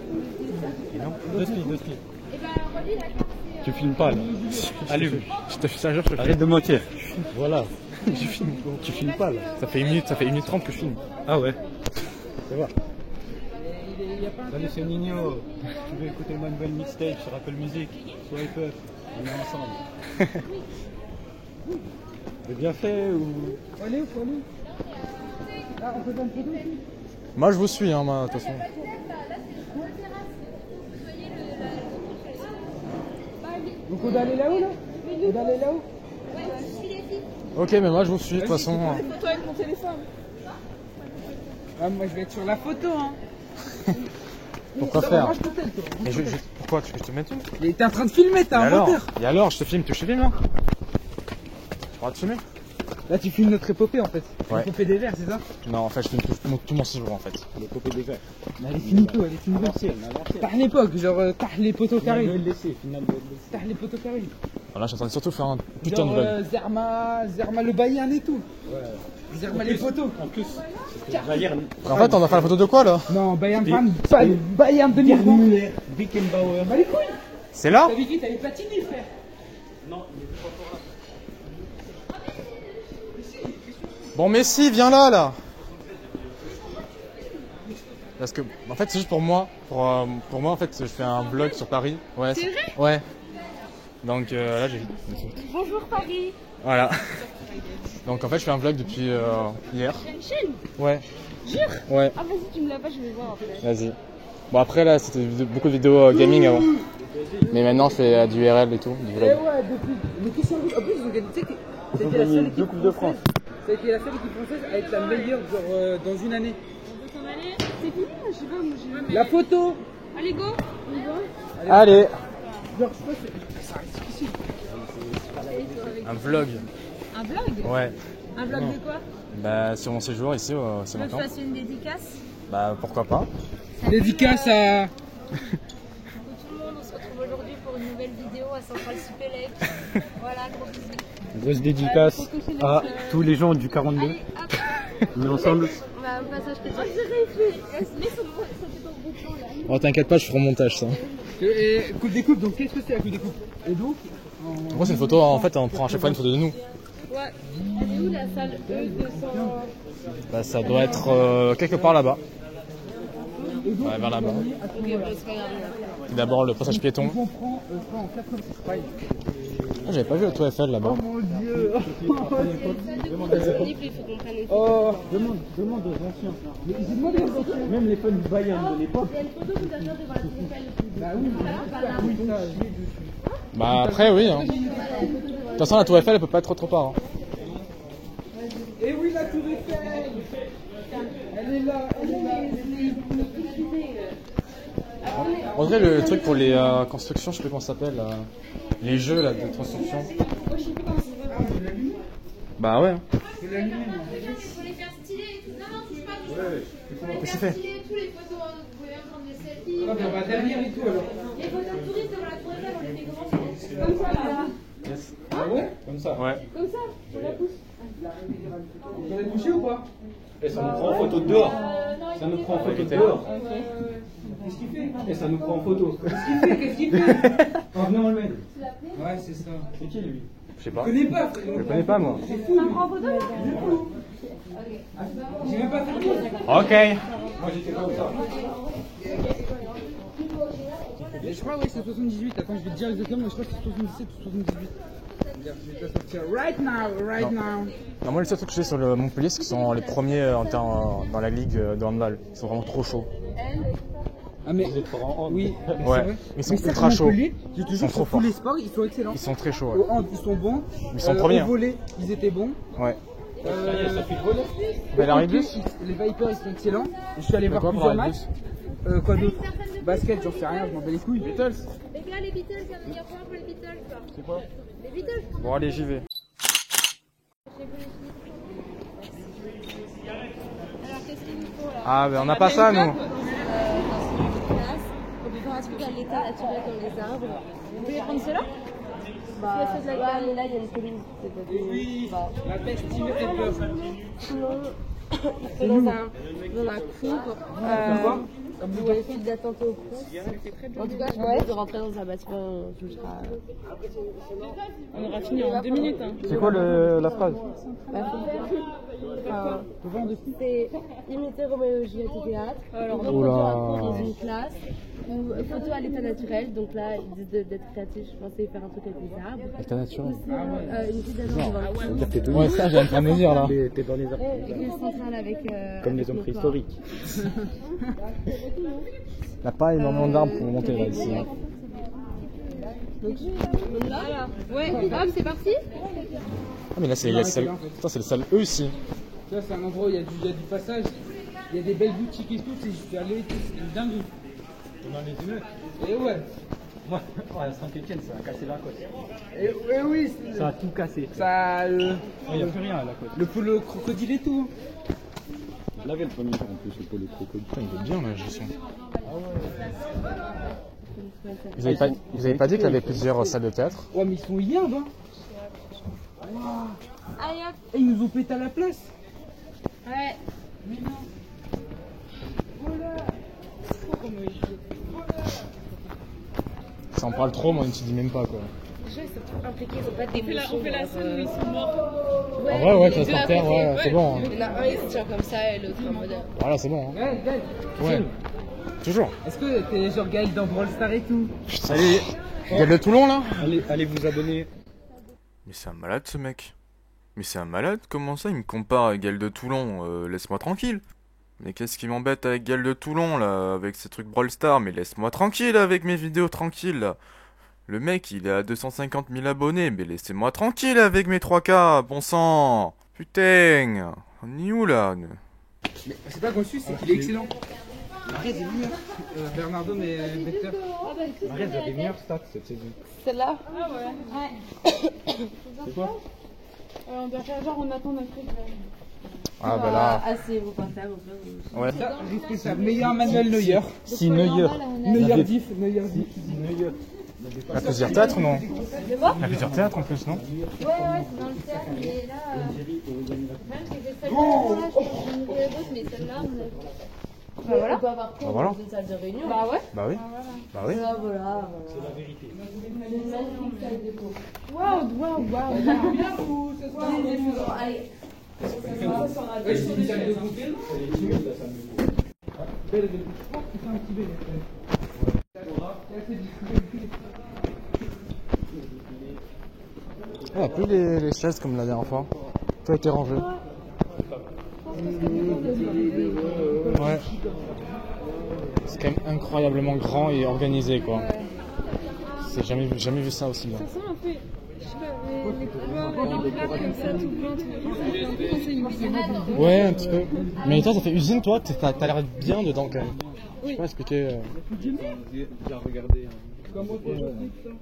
Deux filles. Eh ben, relis la carte. Tu filmes pas là. Allume. Je te fais ça, je te fais. Arrête de mentir. Voilà. Tu filmes pas là. Ça fait 1 minute, ça fait 1 minute 30 que je filme. Ah ouais. Ça va. Salut, c'est Nino. Tu veux écouter ma nouvelle mixtape sur Apple Music? Swipe up. On est ensemble. C'est bien fait ou. Allez, Ah, on peut pas me photo ici? Moi je vous suis, hein, moi, de toute façon. Donc on doit aller là-haut là? On doit aller là-haut? Ok, mais moi je vous suis, de toute façon. Photo avec mon téléphone. Ah, moi je vais être sur la photo hein. Pourquoi faire? Mais pourquoi? Tu veux que je te mette une? Mais t'es en train de filmer, t'es un moteur. Et alors, je te filme, tu filmes là? Tu pourras te filmer? Là tu filmes notre épopée en fait. Ouais. L'épopée des verts, c'est ça? Non, en fait, je filme tout mon séjour en fait. L'épopée des verts. Mais elle est finie tout, elle est finie. Par l'époque, genre t'as les poteaux carrés. Final de T'as les poteaux carrés. Là, je suis en train de surtout faire un putain de Genre vlog. Zerma le Bayern et tout. Zerma les poteaux. En plus, Bayern. En fait, on va faire la photo de quoi là? Non, Bayern Bayern 2020. Beckenbauer. Bah les couilles. C'est là? T'avais dit t'avais Platini frère. Bon, Messi, viens là. Parce que, en fait, c'est juste pour moi. Pour moi, en fait, je fais un vlog sur Paris. Ouais. C'est vrai? Ouais. Donc là, j'ai. Bonjour Paris. Voilà. Donc en fait, je fais un vlog depuis hier. T'as une chaîne? Ouais. Jure? Ouais. Ah, vas-y, tu me l'as pas, je vais voir après. Vas-y. Bon après là, c'était beaucoup de vidéos gaming avant. Mais maintenant, je fais du RL et tout, du Eh vlog. ouais, depuis. Mais qui sont en plus ils ont gagné. Tu sais que c'était la seule équipe Coupes de France. Ça a été la seule équipe française à être la meilleure genre dans une année. On peut s'en aller? C'est fini? Je sais pas, moi j'ai jamais. La photo. Allez, go! On y va? Allez. Genre je sais pas, ça reste difficile. Un vlog. Un vlog? Ouais. Un vlog de quoi? Bah sur mon séjour ici, c'est Tu veux que je maintenant. fasse une dédicace? Bah pourquoi pas. Dédicace à. Coucou tout le monde, on se retrouve aujourd'hui pour une nouvelle vidéo à Central Supélec. Voilà, gros bisous. Grosse dédicace à tous les gens du 42. Allez, hop! On est ensemble. On va au passage que tu mets son bouton là. Oh t'inquiète pas, je ferai mon montage ça. Et coupe des coupes, donc qu'est-ce que c'est la coupe des coupes? Et donc En gros c'est une photo, en fait on prend à chaque fois une photo de nous. Ouais. Elle est où la salle E200? Bah ça doit être quelque part là-bas. Ouais, vers là-bas. Ok, bah, c'est pas grave. Et d'abord le passage piéton. on prend en 86 pareil. Ah, j'avais pas vu la tour Eiffel là-bas. Oh mon dieu. C'est une salle de cours disponible, il faut qu'on prenne une photo. Oh. Demande aux anciens. Mais j'ai demandé aux anciens. Même les fans du Bayern de l'époque. Il y a une photo tout à l'heure devant la tour Eiffel. Bah oui, ça, je l'ai dessus. Bah après oui. Hein. De toute façon la tour Eiffel elle peut pas être trop part. Hein. Et oui, la tour Eiffel. Elle est là, En vrai le truc pour les constructions, je sais pas comment ça s'appelle, les jeux là, de construction. Bah ouais. Hein. Il faut les faire stylés et tout. Non, touche pas. Qu'est-ce qu'il fait? Tous les photos, vous pouvez même prendre des selfies. Ah, on va derrière et tout alors. Les photos de touristes devant la tour Eiffel, on les fait comment? Comme ça, là. Yes. Ah ouais? Comme ça. Ouais. Comme ça, je la pousse. Vous allez bouger ou pas? Et ça nous prend en photo de dehors. Non, Ça nous prend en photo de dehors. Qu'est-ce qu'il fait? Et ça nous prend en photo. Qu'est-ce qu'il fait? Oh, venez, on le met. Ouais, c'est ça. C'est qui lui? Je sais pas. Je connais pas, frère. Je connais pas moi. C'est fou. prend en photo là? J'ai même pas fait de pause. Ok. Moi j'étais comme ça. Je crois ouais c'est 78, attends je vais te dire exactement, mais je crois que c'est 77 ou 78. Regarde, je vais te la sortir right now. Non, moi, les seuls trucs que j'ai sur le Montpellier, c'est qu'ils sont les premiers dans la ligue de handball. Ils sont vraiment trop chauds. Ah mais Vous êtes fort en hand. oui, Ouais, c'est vrai. ils sont Mais ça, ultra chauds. Montpellier, je te Ils sont jure, trop sur tous les forts. sports, ils sont excellents. Ils sont très chauds, Au ouais. hand, ils sont bons. Ils sont premiers. Au volley, ils étaient bons. Ouais. Ça y est, ça fait le volet. Mais la au Rébus hockey, les Vipers, ils sont excellents. Je suis allé Mais voir quoi pour plusieurs la matchs. Rébus Quoi d'autre? Basket, j'en sais rien, je m'en bats les couilles. Beatles. Les gars, les Beatles, il y a quoi pour les Beatles quoi? C'est quoi? Les Beatles. Bon, allez, j'y vais. Alors, qu'est-ce qu'il nous faut là? Ah, ben on n'a pas ça, nous. On peut faire un truc à l'état naturel comme les arbres. Vous voulez prendre cela? Bah, mais là, il y a une colline. Oui, la peste, tu me fais peur. Sinon, il faut dans un cours. Pour essayer d'attenter au cours. En tout cas, je propose de rentrer dans un bâtiment. On aura fini en 2 minutes. Hein. C'est quoi la phrase? C'est imiter Roméo et Juliette au théâtre. Alors, dans une classe. Ou photo à l'état naturel, donc là ils disent d'être créatif, je pensais faire un truc avec les arbres. L'état naturel. Une petite agence Ouais, ça j'ai en train de me dire là. T'es dans les arbres. avec. Comme les hommes préhistoriques. Il n'y a pas énormément d'arbres pour monter là ici. Hein. Donc là, ouais, hop, c'est parti. Ah, mais là c'est la salle. Putain, c'est la salle E ici. Tu vois, c'est un endroit où il y a du passage, il y a des belles boutiques et tout, c'est juste allé, c'est une dinguerie. Dans les immeubles. Et ouais. Ouais, Saint-Etienne, ça a cassé la côte. Et oui, Ça a tout cassé. ça. Il n'y a plus rien à la côte. Le crocodile et tout. On avait le premier jour en plus, le pôle crocodile. Putain, il est bien la gestion. Vous avez pas dit qu'il y avait plusieurs salles de théâtre? Ouais, mais ils sont ignobles, hein. Waouh. Allez hop. Et ils nous ont pété à la place. Ouais. Mais non. Voilà. Ça en parle trop, moi, tu dis même pas quoi. Déjà, ils sont trop impliqués, ils ont pas des On fait la scène où ils sont morts. En vrai, ouais, classe par terre, ouais, c'est bon. Hein. Il y en a un, il se tient comme ça et l'autre en mode. Voilà, c'est bon. Hein. Gaël, Ouais. Toujours. est-ce que t'es genre Gaël dans Brawl Stars et tout? Allez, Gaël de Toulon là? Allez vous abonner. Mais c'est un malade ce mec. Mais c'est un malade, comment ça il me compare à Gaël de Toulon? Laisse-moi tranquille. Mais qu'est-ce qui m'embête avec Gaël de Toulon là, avec ses trucs Brawl Stars? Mais laisse-moi tranquille avec mes vidéos tranquilles là. Le mec il est à 250 000 abonnés, mais laissez-moi tranquille avec mes 3K, bon sang. Putain, on est où là? Mais c'est pas conçu, c'est qu'il est excellent. Arrête, c'est meilleur. Bernardo, mais Vecteur. Arrête, vous avez des meilleurs stats cette saison. Celle-là? Ah ouais. C'est quoi? On doit faire genre on attend notre truc. Ah bah là. Ah, c'est vos portables. Ouais. Ça, respectable. Meilleur Manuel Neuer. Si Neuer. Neuer diff, Neuer diff. Il y a plusieurs théâtres, non? Il y a plusieurs théâtres en plus, non? Ouais, c'est dans le théâtre, mais là. Même si j'ai celle-là, je pense que j'en aurais d'autres, mais celle-là, on a. Bah voilà. On peut avoir quoi? Bah voilà. Une salle de réunion. Bah ouais. Bah oui. Bah oui. Voilà. C'est la vérité. C'est une magnifique salle de cours. Waouh. Bien ou ce soir? Allez. Ouais, c'est une salle de cocktail. Belle, belle. Oh, putain, un petit bébé. Il n'y a plus les chaises comme la dernière fois. Tout a été rangé. Ouais. C'est quand même incroyablement grand et organisé quoi. C'est jamais vu ça aussi bien. Ça ressemble un peu. Je sais pas, les couloirs, les plaques comme ça, tout blanc, tout. C'est un peu conseil usine. Ouais, un petit peu. Mais toi, ça fait usine, toi, t'as l'air bien dedans quand même. Je sais pas expliquer. J'ai regardé. Comment t'es aujourd'hui, putain?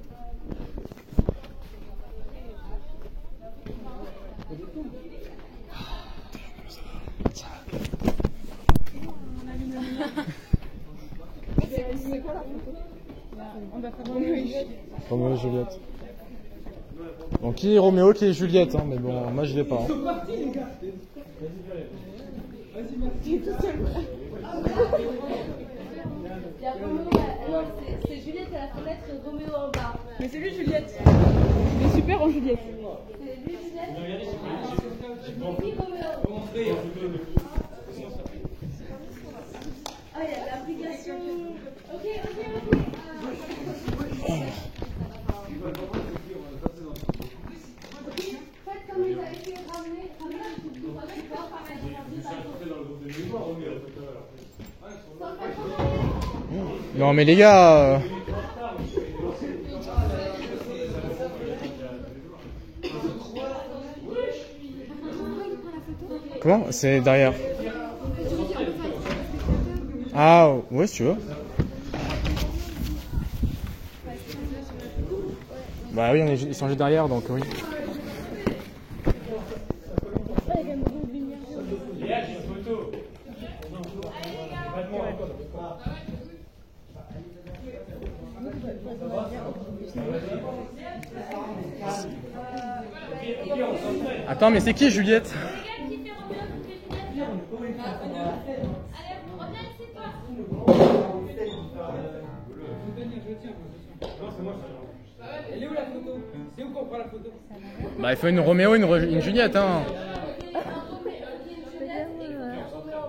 C'est quoi la photo? On va faire Roméo et Juliette. Roméo et Juliette. Bon, qui est Roméo, qui est Juliette, hein, mais bon, moi je l'ai pas. Hein. Il y a Roméo, alors c'est Juliette à la fenêtre et Roméo en bas. Mais c'est lui Juliette. Il est super en Juliette. C'est lui Juliette. C'est qui Roméo? Ah, il y a l'application. Ok. Faites comme ils avaient fait ramener un truc de support par la Non, mais les gars. Comment? C'est derrière. Ah, ouais, si tu veux. Bah oui, ils sont juste derrière, donc oui. Attends, mais c'est qui Juliette? Elle est où la photo? C'est où qu'on prend la photo? Bah il faut une Roméo, une Juliette hein.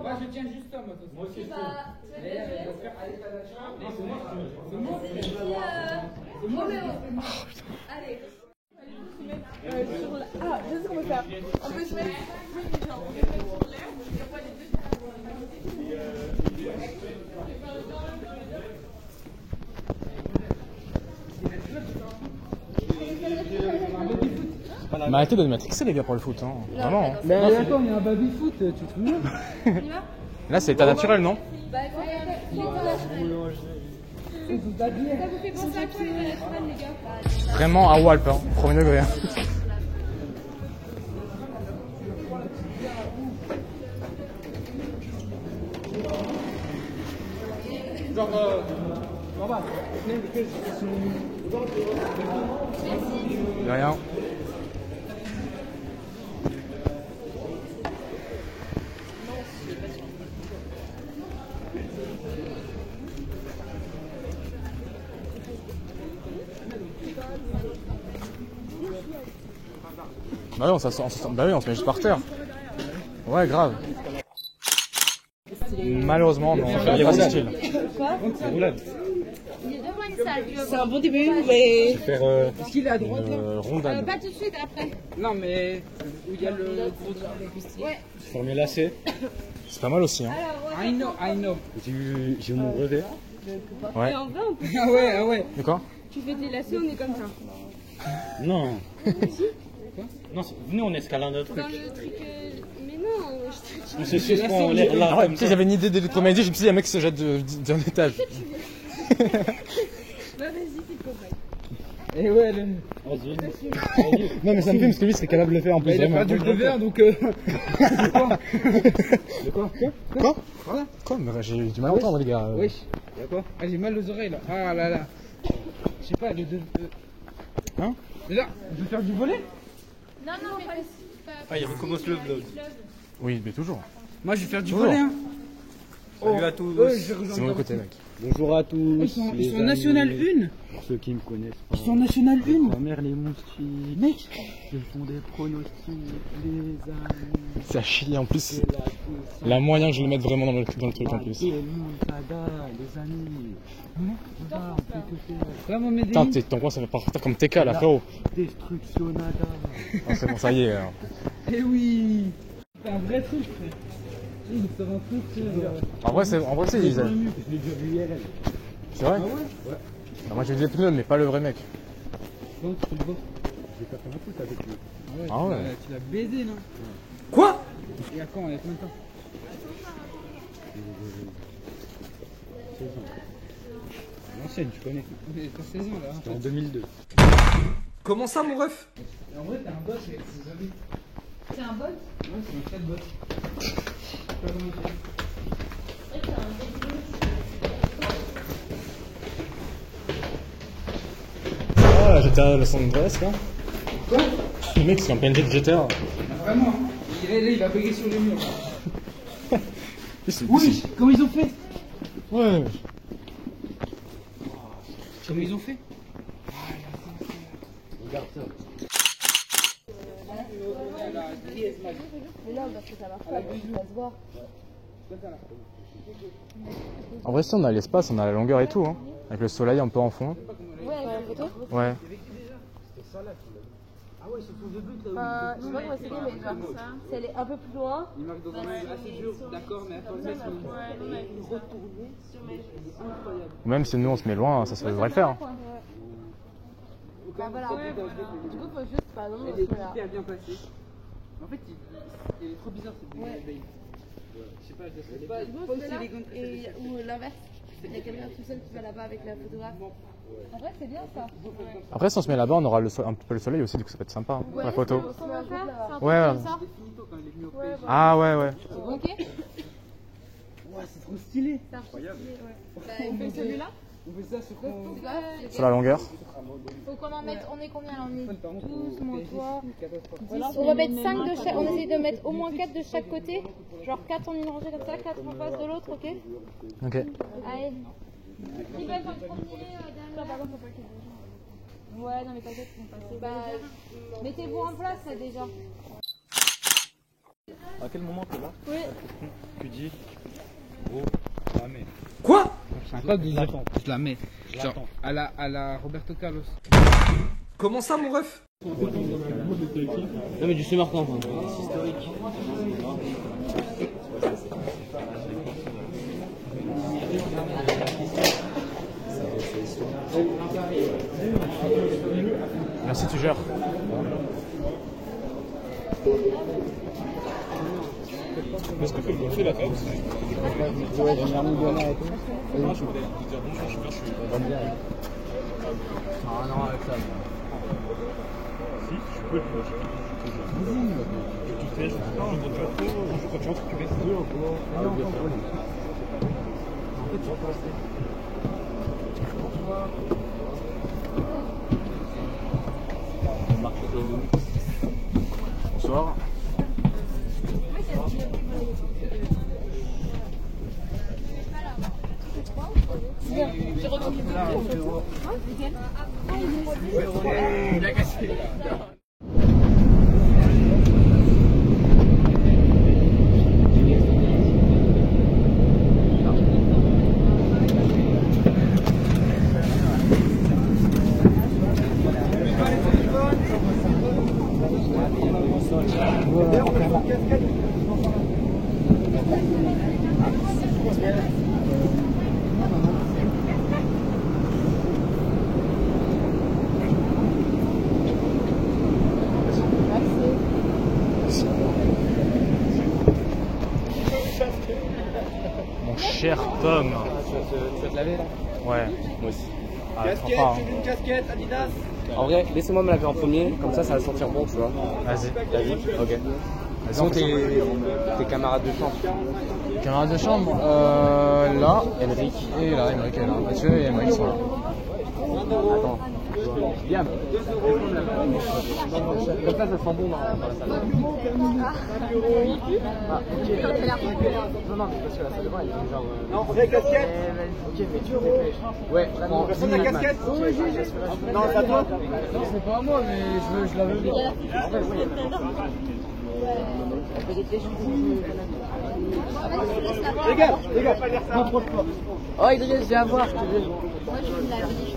Moi je tiens juste ça, moi aussi. Ah, je sais ce qu'on peut faire. On peut se mettre genre sur l'air, et on voit les deux. Mais arrêtez de me matrixer les gars pour le foot hein. Vraiment. Mais attends, il y a un baby foot, tu te souviens? Là c'est état naturel non? Bah il faut l'état naturel. Ça vous fait penser à quoi l'état naturel les gars? Vraiment à Walp hein, premier degré hein. De rien. Bah oui, on se met juste par terre. Ouais, grave. Malheureusement, non, c'est pas ce style. C'est un bon début, mais. Est-ce qu'il est à droite là? Rondane. Pas tout de suite après. Non, mais où il y a le gros. Ouais. Formé lacet. C'est pas mal aussi. Hein. I know. J'ai mon brevet. Ouais. Et en vrai, on peut. Ah ouais, ah ouais. De quoi? Tu fais des lacets, on est comme ça. Non. Non, nous on escalade un truc. Dans le truc. Mais non, je te On se suspend en l'air là. Ah ouais, tu sais, j'avais une idée dès le premier dit, je me suis dit, il y a un mec qui se jette d'un étage. Bah vas-y, tu te compagne. Et ouais, Non, mais ça me fait parce que lui serait capable de le faire en plus. il a perdu le verre donc. Quoi? Mais j'ai du mal à entendre, les gars. Wesh, y'a quoi? Ah, j'ai mal aux oreilles là. Ah là là. Je sais pas, Hein? Déjà, je vais faire du volet? Non, mais pas. Ah, il recommence le vlog. Oui, mais toujours. Moi, je vais faire du Toujours. volet, hein. Salut à tous. C'est mon côté, mec. Bonjour à tous. Ils sont national 1. Pour ceux qui me connaissent pas. Ils sont national 1. Ma mère, les moustiques. Mec. Ils font des pronostics, les amis. Ça chie en plus. La moyen que je le mette vraiment dans le truc en plus. Les amis. Comment m'aider? Putain, ton coin ça va partir comme TK là, frérot. Destructionada. Ah, c'est bon, ça y est. Alors. Eh oui. C'est un vrai truc, frère. Il sort un truc. En vrai, c'est Je l'ai déjà vu IRL. C'est vrai? Ah ouais? Bah, moi j'ai des pneus, mais pas le vrai mec. Non, tu le vois. J'ai pas fait un foot avec lui. Ah ouais. Tu l'as baisé, non? Quoi? Il y a quand? Il y a combien de temps? 16 ans. L'ancienne, tu connais. T'as 16 ans là. C'était en 2002. Comment ça, mon ref? En vrai, t'es un boss avec tes amis. C'est un bot? Ouais, c'est un très boss. Je sais pas comment il fait. Ah, GTA Los Angeles là. Quoi? Le mec c'est un PNG de GTA. Ah, vraiment, hein. Il a bugué sur les murs. Oui, Oui, comment ils ont fait? Ouais. Comment ils ont fait? Regarde ça. Mais non, parce que ça marche pas, ça se voit. En vrai, si on a l'espace, on a la longueur et tout, hein. Avec le soleil un peu en fond. Ouais, avec la photo. Ouais. Enfin, je sais pas comment c'est dit, mais genre, si elle est un peu plus loin. Il marque dans un mail assez dur, d'accord, mais attends, le mec, il retourne. Ou même si nous on se met loin, ça devrait le faire. Hein. Bah voilà. Du coup, faut juste, par exemple, Elle est hyper bien placée. En fait, il est trop bizarre cette babe. Je sais pas, je laisse pas aussi élégante que ou l'inverse. Il y a quelqu'un tout seul qui va là-bas avec la photographe. En vrai, c'est bien ça. Après, si on se met là-bas, on aura un petit peu le soleil aussi, du coup ça peut être sympa pour la photo. On va faire Ouais. Ah ouais. Ok. Ouais, c'est trop stylé. C'est incroyable. On fait celui-là. On fait ça sur quoi? Sur la longueur. Faut qu'on en mette, on est combien là? On est 12, moins toi. On va mettre 5 de chaque, on essaye de mettre au moins 4 de chaque côté. Genre 4 en une rangée comme ça, 4 en face de l'autre, ok? Ok. Allez. Qui va être en premier Ouais, non mais t'inquiète, ils vont passer. Mettez-vous en place là déjà. À quel moment t'es là? Oui. Tu dis oh, la mets. Quoi? Pas de je la mets. Genre, à la Roberto Carlos. Comment ça, mon ref? Non mais du Saint-Martin, c'est historique. Merci, tu gères. Est-ce que tu peux faire la tête? Ouais, j'ai un mouillonnaire et tout. Ah, je voulais te dire bonjour, je suis bien. Ah non, avec ça. Si, je peux le faire. Tu fais, je quand tu rentres, tu mets deux en gros. Ah non, en fait, tu vas passer. Bonsoir. Je retrouve Mon cher Tom. Tu vas te laver là? Ouais. Moi aussi. Ah, casquette, sympa, Tu veux une casquette, Adidas? En vrai, laissez-moi me laver en premier, comme ça va sentir bon, tu vois. Vas-y. T'as vu? Ok. Sont tes camarades de chambre? Camarades de chambre, là, Emeric. et là, Emeric est là. Mathieu et Emeric sont là. Attends. Bien. Comme ça sent bon dans la salle. Ah, ok. Non, mais parce que la salle de bain, elle est genre. Non, vraie casquette? Ok, mais tu dépêches. Ouais, prends. Personne n'a casquette? Non, c'est à toi? Non, c'est pas à moi, mais je la veux bien. Les gars, pas dire ça. Oh, Idriss, viens voir, je te veux. Moi je veux la vie.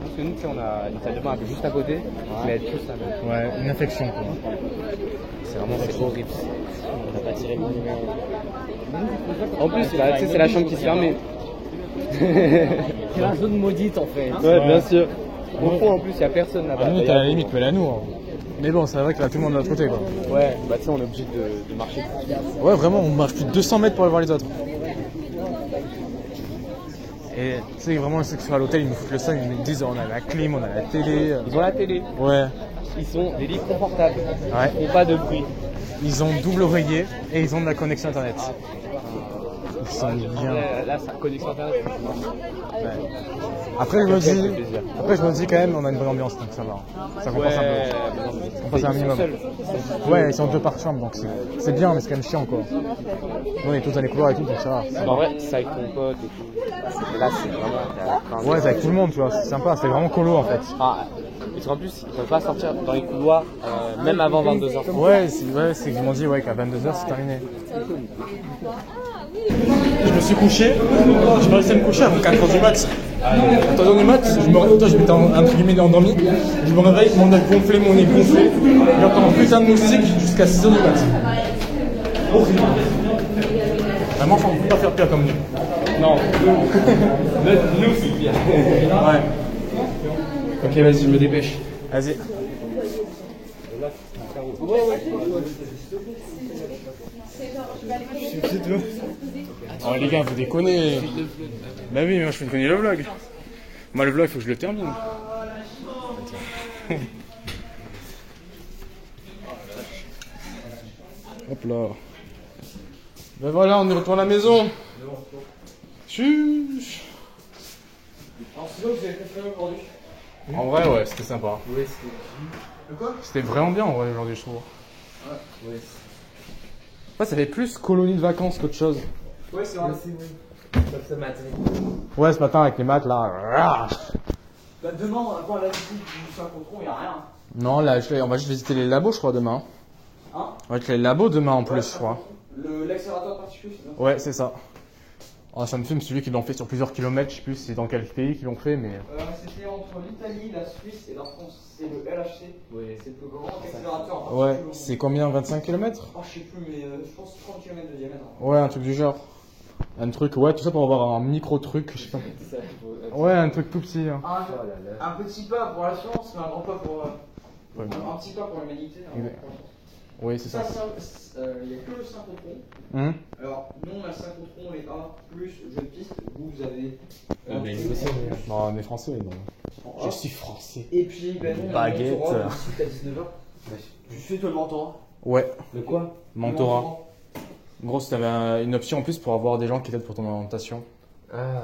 Parce que nous, tu sais, on a une salle de bain un peu juste à côté, mais tout ça. Ouais, une infection quoi. C'est vraiment horrible. On n'a pas tiré le En plus, tu sais, c'est la chambre qui se fermait. C'est la zone maudite en fait. Ouais, bien sûr. Au fond, en plus, il n'y a personne là-bas. Ah, nous, t'es à la limite, mais là, nous. Hein. Mais bon, c'est vrai que là, tout le monde de l'autre côté quoi. Ouais, bah tu sais, on est obligé de marcher. Ouais, vraiment, on marche plus de 200 mètres pour aller voir les autres. Et tu sais, vraiment, ceux qui sont à l'hôtel, ils nous foutent le sang, ils nous disent on a la clim, on a la télé. Ils ont la télé. Ouais. Ils sont des lits confortables. Ouais. Ils font pas de bruit. Ils ont double oreiller et ils ont de la connexion internet. Ils sont bien. Là, c'est la connexion internet. Ouais. Après, je me dis quand même, on a une bonne ambiance, donc ça va. Ça compense un peu. Ça compense un minimum. Ouais, ils sont deux par chambre, donc c'est bien, mais c'est quand même chiant quoi. On est tous dans les couloirs et tout, donc ça va. En vrai, c'est avec ton pote et tout. Là, c'est vraiment. Ouais, c'est avec tout le monde, tu vois, c'est sympa, c'est vraiment colo en fait. Ah, et en plus, ils peuvent pas sortir dans les couloirs, même avant 22h. Ouais, c'est qu'ils m'ont dit qu'à 22h c'est terminé. Je me suis couché, j'ai pas réussi à me coucher avant 4h du mat. À 3h du mat, je m'étais entre guillemets endormi. Je me réveille, mon œil gonflé, mon nez gonflé. J'entends un putain de musique jusqu'à 6h du mat. Horrible. Vraiment, je ne peux pas faire pire comme nous. Non. Nous, c'est pire. Ouais. Ok, vas-y, je me dépêche. Vas-y. Et là, c'est un carreau. C'est tout. Oh les gars, vous déconnez. Bah oui, mais moi je fais connaître le vlog. Moi le vlog, faut que je le termine. Hop là. Ben voilà, on est retourné à la maison. Chuch. Alors, c'est ça que vous avez préféré aujourd'hui? En vrai, ouais, c'était sympa. Ouais, c'était. Quoi? C'était vraiment bien en vrai aujourd'hui, je trouve. Ouais. Ça fait plus colonie de vacances qu'autre chose. Ouais, c'est vrai. Ça m'a atterri. Ouais, ce matin avec les maths là. Bah, demain, on va voir la visite du Saint-Contron, y'a rien. Non, là, on va juste visiter les labos, je crois, demain. Hein? On va être les labos demain en plus, je crois. L'accélérateur particulier, c'est ça? Ouais, c'est ça. Oh, ça me filme celui qui l'ont fait sur plusieurs kilomètres, je sais plus c'est dans quel pays qu'ils l'ont fait, mais. C'était entre l'Italie, la Suisse et la France. C'est le LHC. Ouais. C'est le plus grand accélérateur. Ouais, c'est combien? 25 km? Oh, je sais plus, mais je pense 30 km de diamètre. Ouais, un truc du genre. Un truc, ouais, tout ça pour avoir un micro truc, je sais pas. Ouais, un truc tout petit. Hein. Un petit pas pour la science, mais un grand pas pour. Un petit pas pour l'humanité. Oui, c'est ça. Il n'y a que le Saint-Contron. Alors, nous on a Saint-Contron et A plus jeu de piste. Vous avez. Non, on est français, non. Je suis français. Et puis, ben nous, on a baguette. Mentora, ici, à 19h. Tu fais toi le mentorat? Ouais. Le quoi? Mentorat. En gros, si t'avais une option en plus pour avoir des gens qui t'aident pour ton orientation. Ah,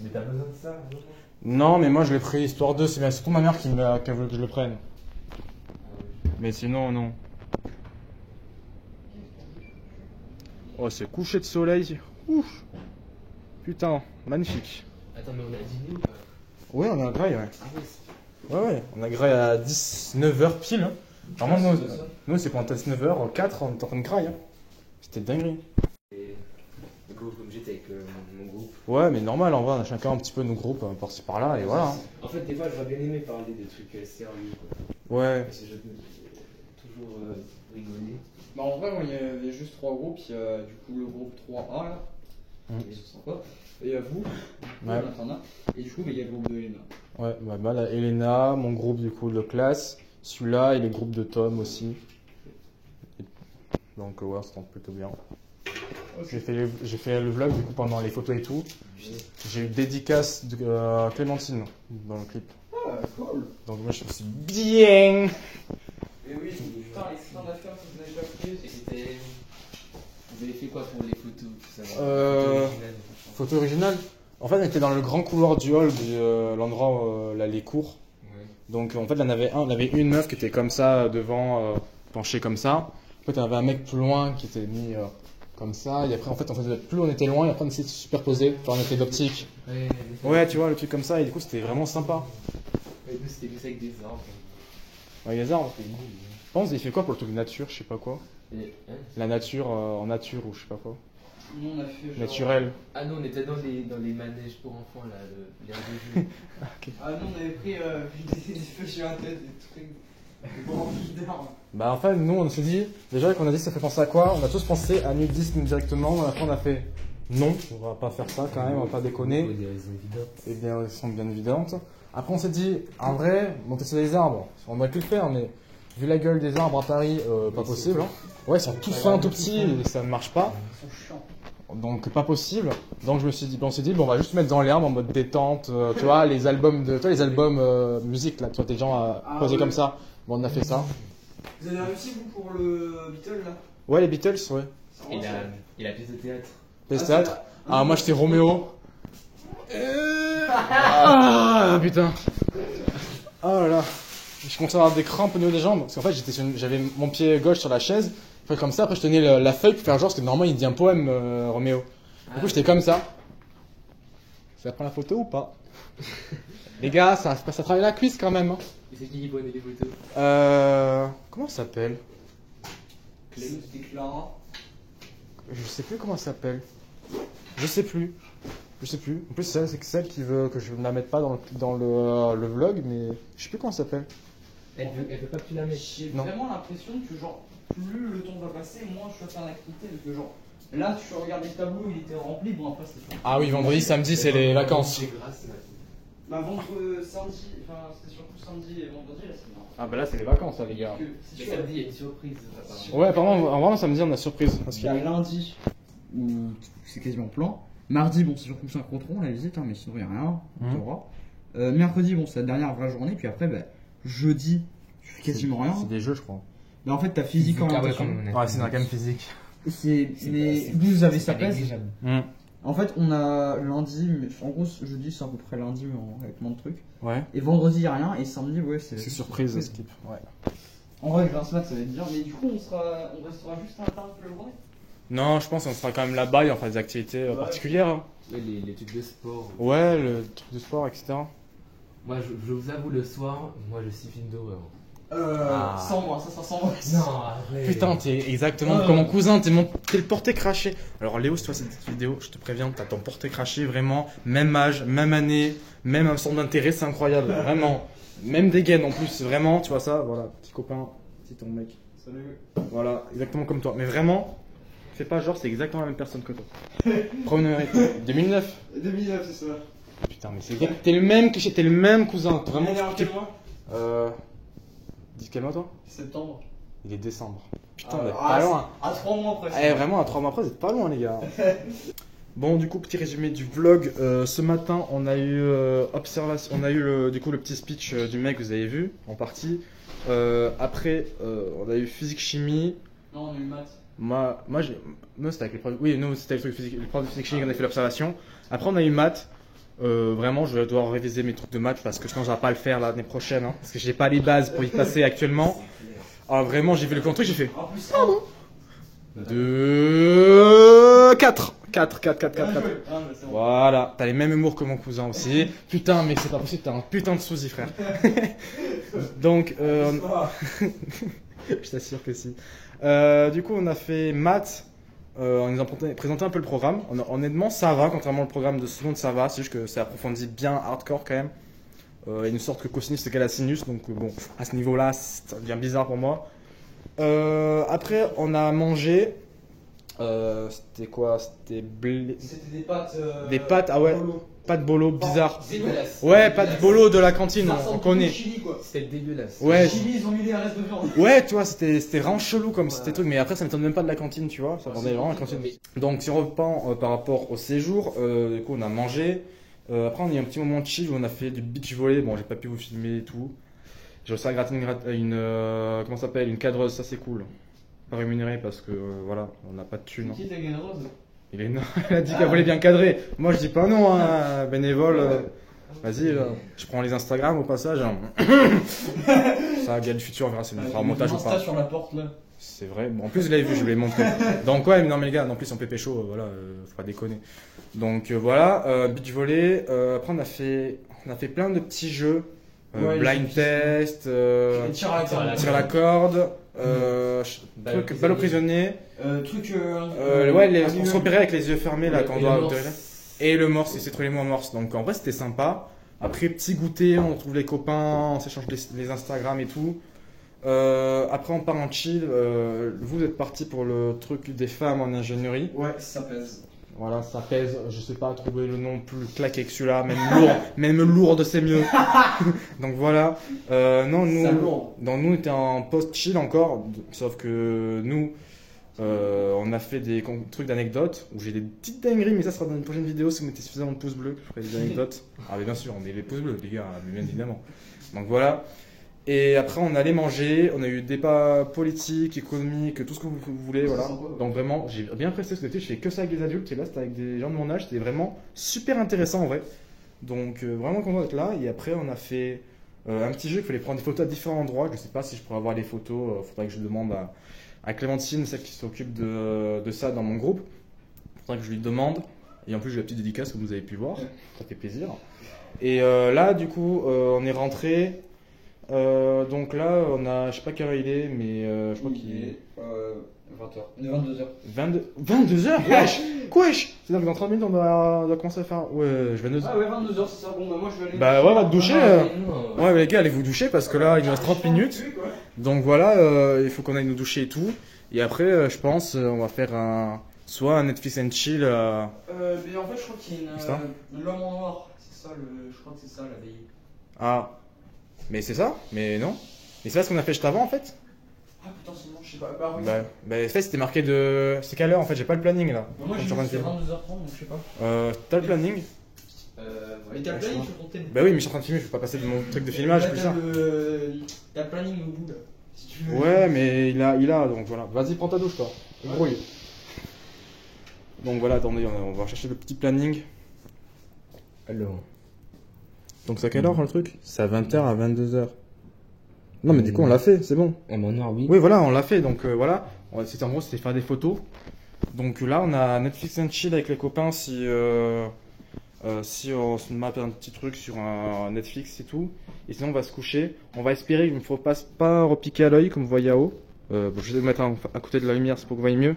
mais t'as besoin de ça? Non, mais moi je l'ai pris histoire 2, c'est bien surtout ma mère qui a voulu que je le prenne. Mais sinon, non. Oh, c'est coucher de soleil. Ouf. Putain, magnifique. Attends, mais on a dîné ou pas? Ouais, on a graille, ouais. Ah oui. Ouais, on a graille à 19h pile. Hein. Vraiment, nous c'est pendant 19h, 4, on est en train de graille. Hein. C'était dinguerie. Et du coup, comme j'étais avec mon groupe. Ouais, mais normal, en vrai, on a chacun un petit peu nos groupes par-ci par-là, et voilà. Hein. En fait, des fois, j'aurais bien aimé parler des trucs sérieux. Quoi. Ouais. Parce que je toujours rigoler. Bah en vrai, il y avait juste 3 groupes. Il y a du coup le groupe 3A là. Ils sont sympas. Et il y a vous, ouais. Et du coup, il y a le groupe de Elena. Ouais, bah là, Elena, mon groupe du coup de classe, celui-là et les groupes de Tom aussi. Donc ouais, ça tombe plutôt bien. J'ai fait le vlog du coup pendant les photos et tout. J'ai eu dédicace de Clémentine dans le clip. Ah, cool. Donc moi je me suis bien. Et oui, putain, les scènes d'affaires que vous avez pas pris, c'était. Vous avez fait quoi pour les photos? Photo originale. En fait, on était dans le grand couloir du hall de l'endroit où les cours. Ouais. Donc en fait, on avait une meuf qui était comme ça devant, penchée comme ça. En fait, il y avait un mec plus loin qui était mis comme ça. Et après, en fait, plus on était loin, et après on essayait de se superposer. Genre, on était d'optique. Ouais, tu vois, le truc comme ça. Et du coup, c'était vraiment sympa. Et nous, c'était plus avec des arbres. Ouais, les arbres. Je pense, il fait quoi pour le truc de nature, je sais pas quoi. La nature en nature ou je sais pas quoi. Nous, on a fait genre... Naturel. Ah non, on était dans les manèges pour enfants là, l'air de jeu. Okay. Ah non, on avait pris des feux sur la tête, des trucs, des branches d'arbres. Bah en fait, nous on s'est dit, déjà qu'on a dit ça fait penser à quoi, on a tous pensé à nudisme directement, à la fin on a fait non, on va pas faire ça quand même, on va pas déconner. Il y a des raisons évidentes. Et bien, elles sont bien évidentes. Après on s'est dit, en vrai, monter sur les arbres, on aurait pu le faire, mais vu la gueule des arbres à Paris, pas possible. Hein. Ouais, ils sont tout fins, tout petits, et ça ne marche pas. Ils sont chiants. Donc pas possible. Donc on s'est dit, bon, on va juste mettre dans l'herbe en mode détente. Tu vois, les albums musique là, tu vois, des gens à poser comme ça. Bon, on a fait ça. Vous avez réussi vous pour le Beatles là? Ouais, les Beatles, ouais. Et la pièce de théâtre? Pièce de théâtre? Ah, moi j'étais Roméo. Ah putain. Oh là là. Je commençais à avoir des crampes au niveau des jambes. Parce qu'en fait, j'avais mon pied gauche sur la chaise. Après, comme ça, après, je tenais la feuille pour faire genre, parce que normalement, il dit un poème, Roméo. Du coup, j'étais comme ça. Ça prend la photo ou pas? Les gars, ça travaille la cuisse quand même. Hein. Et c'est qui prenait les photos? Comment ça s'appelle? C'était Clara. Je sais plus comment ça s'appelle. Je sais plus. En plus, c'est celle qui veut que je ne la mette pas dans le vlog, mais je sais plus comment ça s'appelle. Elle veut pas que tu la mettes. J'ai vraiment l'impression que genre, plus le temps va passer, moins je vais faire l'activité. Parce que genre, là, tu regardes le tableau, il était rempli. Bon, après, c'est... Ah oui, vendredi, samedi, c'est les vacances. Bah, samedi, enfin, c'était surtout samedi et vendredi, là, c'est marrant. Ah, bah là, c'est les vacances, là, les gars. C'est samedi, il y a une surprise. Ouais, apparemment, samedi, on a surprise. Parce Il y a lundi, où c'est quasiment plein. Mardi, bon, c'est surtout synchrotron, la visite, hein, mais sinon, il n'y a rien. On verra. Mercredi, bon, c'est la dernière vraie journée. Puis après, bah, jeudi, tu fais quasiment rien. C'est des jeux, je crois. Bah, en fait, t'as physique en orientation. Ouais, c'est dans la gamme physique. Mais vous avez sa place. En fait, on a lundi, mais en gros, jeudi, c'est à peu près lundi, mais avec moins de trucs. Ouais. Et vendredi, il n'y a rien. Et samedi, ouais, c'est surprise, skip. Ouais. En vrai, le 20 mat, ça va être bien. Mais du coup, on restera juste à l'intérieur toute la journée. Non, je pense qu'on sera quand même là-bas et on fera des activités particulières. Hein. Ouais, les trucs de sport. Ouais, le truc de sport, etc. Moi, je vous avoue, le soir, moi, je suis film d'horreur. Sans moi, ça sera sans moi. Non, arrête. Putain, t'es exactement comme mon cousin, t'es le porté craché. Alors Léo, si tu vois cette vidéo, je te préviens, t'as ton porté craché, vraiment, même âge, même année, même un centre d'intérêt, c'est incroyable, vraiment. Même des gaines en plus, vraiment, tu vois ça, voilà, petit copain, c'est ton mec. Salut. Voilà, exactement comme toi. Mais vraiment, fais pas genre, c'est exactement la même personne que toi. Premier numéro, 2009. 2009, c'est ça. Putain, mais c'est t'es le même cliché, t'es le même cousin, vraiment. Quel mois Dis quel mois toi? Septembre. Il est décembre. Putain, on est pas loin. À 3 mois après. Eh, vraiment, à 3 mois après, vous êtes pas loin, les gars. Bon, du coup, petit résumé du vlog. Ce matin, on a eu observation, on a eu le petit speech du mec, vous avez vu, en partie. Après, on a eu physique chimie. Non, on a eu maths. Nous, c'était avec les profs. Oui, nous, c'était avec les profs de physique chimie qu'on a fait l'observation. Après, on a eu maths. Vraiment, je vais devoir réviser mes trucs de maths parce que sinon, je vais pas le faire l'année prochaine. Hein, parce que j'ai pas les bases pour y passer actuellement. Alors, vraiment, j'ai vu le truc, j'ai fait. Ah bon 2, 4. Voilà, t'as les mêmes humours que mon cousin aussi. Putain, mais c'est pas possible, t'as un putain de souci, frère. Donc, je t'assure que si. Du coup, on a fait maths. On nous a présenté un peu le programme. Honnêtement, ça va, contrairement au programme de seconde, ça va. C'est juste que c'est approfondi bien hardcore quand même. Il nous sort que cosinus égal à sinus, donc bon, à ce niveau-là, ça devient bizarre pour moi. Après, on a mangé. C'était quoi? C'était des pâtes. Des pâtes, ah ouais. Bolo. Pâtes bolo, bizarre. Dégueulasse. Ouais, pâtes bolo de la cantine, on connaît. C'était dégueulasse. Ouais. Chili, ils ont mis des restes de viande. Ouais, tu vois, c'était vraiment chelou comme c'était truc, mais après ça m'étonne même pas de la cantine, tu vois, ça vendait vraiment la cantine. Donc si on reprend par rapport au séjour, du coup on a mangé, après on a eu un petit moment de chill où on a fait du beach volley, bon j'ai pas pu vous filmer et tout. J'ai aussi gratté une comment ça s'appelle, une cadreuse, ça c'est cool. Pas rémunéré parce que voilà, on n'a pas de thunes. Qui ta cadreuse? Elle a dit qu'elle voulait bien cadrer. Moi je dis pas non, hein, bénévole. Vas-y, là. Je prends les Instagram au passage. Hein. Ça, gars du futur, on verra si on fera un montage ou pas. Sur la porte là. C'est vrai. Bon, en plus, je l'avais vu, je voulais montrer. Donc, ouais, mais non, mais les gars, en plus, on pépé chaud, voilà, faut pas déconner. Donc, voilà, beach volley. Après, on a fait plein de petits jeux. Ouais, blind test, tir à la corde, balle au prisonnier. Ouais, on se repérait avec les yeux fermés là quand on doit opérer. Et le morse, il s'est trouvé les mots en morse. Donc en vrai, c'était sympa. Après, petit goûter, on retrouve les copains, on s'échange les Instagram et tout. Après, on part en chill. Vous êtes parti pour le truc des femmes en ingénierie. Ouais, ça pèse. Voilà, ça pèse. Je sais pas trouver le nom plus claqué que celui-là, même lourd, c'est mieux. Donc voilà. Non, nous on était en post-chill encore, sauf que nous, on a fait des trucs d'anecdotes où j'ai des petites dingueries, mais ça sera dans une prochaine vidéo si vous mettez suffisamment de pouces bleus. Je ferai des anecdotes. Ah, mais bien sûr, on met les pouces bleus, les gars, mais bien évidemment. Donc voilà. Et après, on allait manger, on a eu des débats politiques, économiques, tout ce que vous voulez, voilà. Donc vraiment, j'ai bien apprécié ce que c'était, je fais que ça avec des adultes, et là c'était avec des gens de mon âge, c'était vraiment super intéressant en vrai. Donc vraiment content d'être là, et après on a fait un petit jeu, il fallait prendre des photos à différents endroits, je sais pas si je pourrais avoir les photos, il faudrait que je demande à Clémentine, celle qui s'occupe de ça dans mon groupe, il faudrait que je lui demande, et en plus j'ai la petite dédicace que vous avez pu voir, ça fait plaisir. Et là du coup, on est rentré. Donc là, on a, je sais pas quelle heure il est, mais je crois qu'il est 20h. 22h. Wesh. C'est-à-dire que dans 30 minutes, on doit commencer à faire. Ouais, je vais 22h. Ah ouais, 22h, c'est ça. Bon, bah moi je vais aller. Bah ouais, va te doucher. Ouais, mais les gars, allez vous doucher parce que là, il nous reste 30 minutes. Donc voilà, il faut qu'on aille nous doucher et tout. Et après, je pense, on va faire soit un Netflix and chill. Mais en fait, je crois qu'il y a l'homme en noir. ça, je crois que c'est ça la veille. Ah. Mais c'est ça? Mais non. Mais c'est pas ce qu'on a fait juste avant en fait? Ah putain, sinon, je sais pas. Bah, oui. Bah, fait, c'était marqué de. C'est quelle heure en fait? J'ai pas le planning là. Bah, moi, j'ai vu que c'était 22h30, donc je sais pas. T'as le planning? Mais t'as le planning sur ton téléphone? Bah oui, mais je suis en train de filmer, je peux pas passer de mon truc de filmage, plus ça. T'as le planning au bout là. Si tu veux. Ouais, mais il a, donc voilà. Vas-y, prends ta douche toi. Grouille. Donc voilà, attendez, on va chercher le petit planning. Alors. Donc c'est à quelle heure le truc? C'est à 20h à 22h. Non mais du coup on l'a fait, c'est bon. À mon heure, oui. Oui voilà, on l'a fait, donc voilà. C'était en gros, c'était faire des photos. Donc là on a Netflix and Chill avec les copains si on se mappe un petit truc sur un Netflix et tout. Et sinon on va se coucher. On va espérer qu'il ne faut pas repiquer à l'œil comme vous voyez à haut. Bon, je vais mettre à côté de la lumière, c'est pour que vous voyez mieux.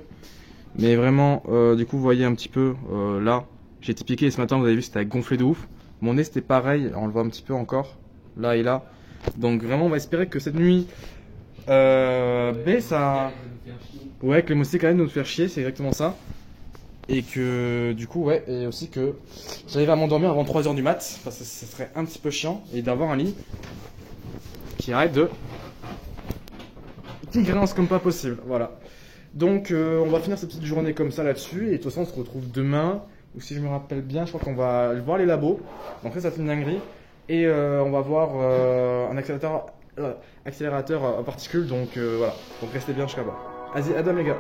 Mais vraiment, du coup vous voyez un petit peu là. J'ai été piqué et ce matin vous avez vu c'était gonflé de ouf. Mon nez c'était pareil, on le voit un petit peu encore. Là et là. Donc vraiment on va espérer que cette nuit ça... Ouais, que les moustiques quand même nous faire chier, c'est exactement ça. Et que du coup ouais, et aussi que j'arrive à m'endormir avant 3h du mat, parce que ce serait un petit peu chiant, et d'avoir un lit qui arrête qui grince comme pas possible, voilà. Donc on va finir cette petite journée comme ça là-dessus, et de toute façon on se retrouve demain, ou si je me rappelle bien, je crois qu'on va voir les labos, donc ça c'est une dinguerie, et on va voir un accélérateur à particules, donc voilà, donc restez bien jusqu'à bas. Vas-y, Adam les gars.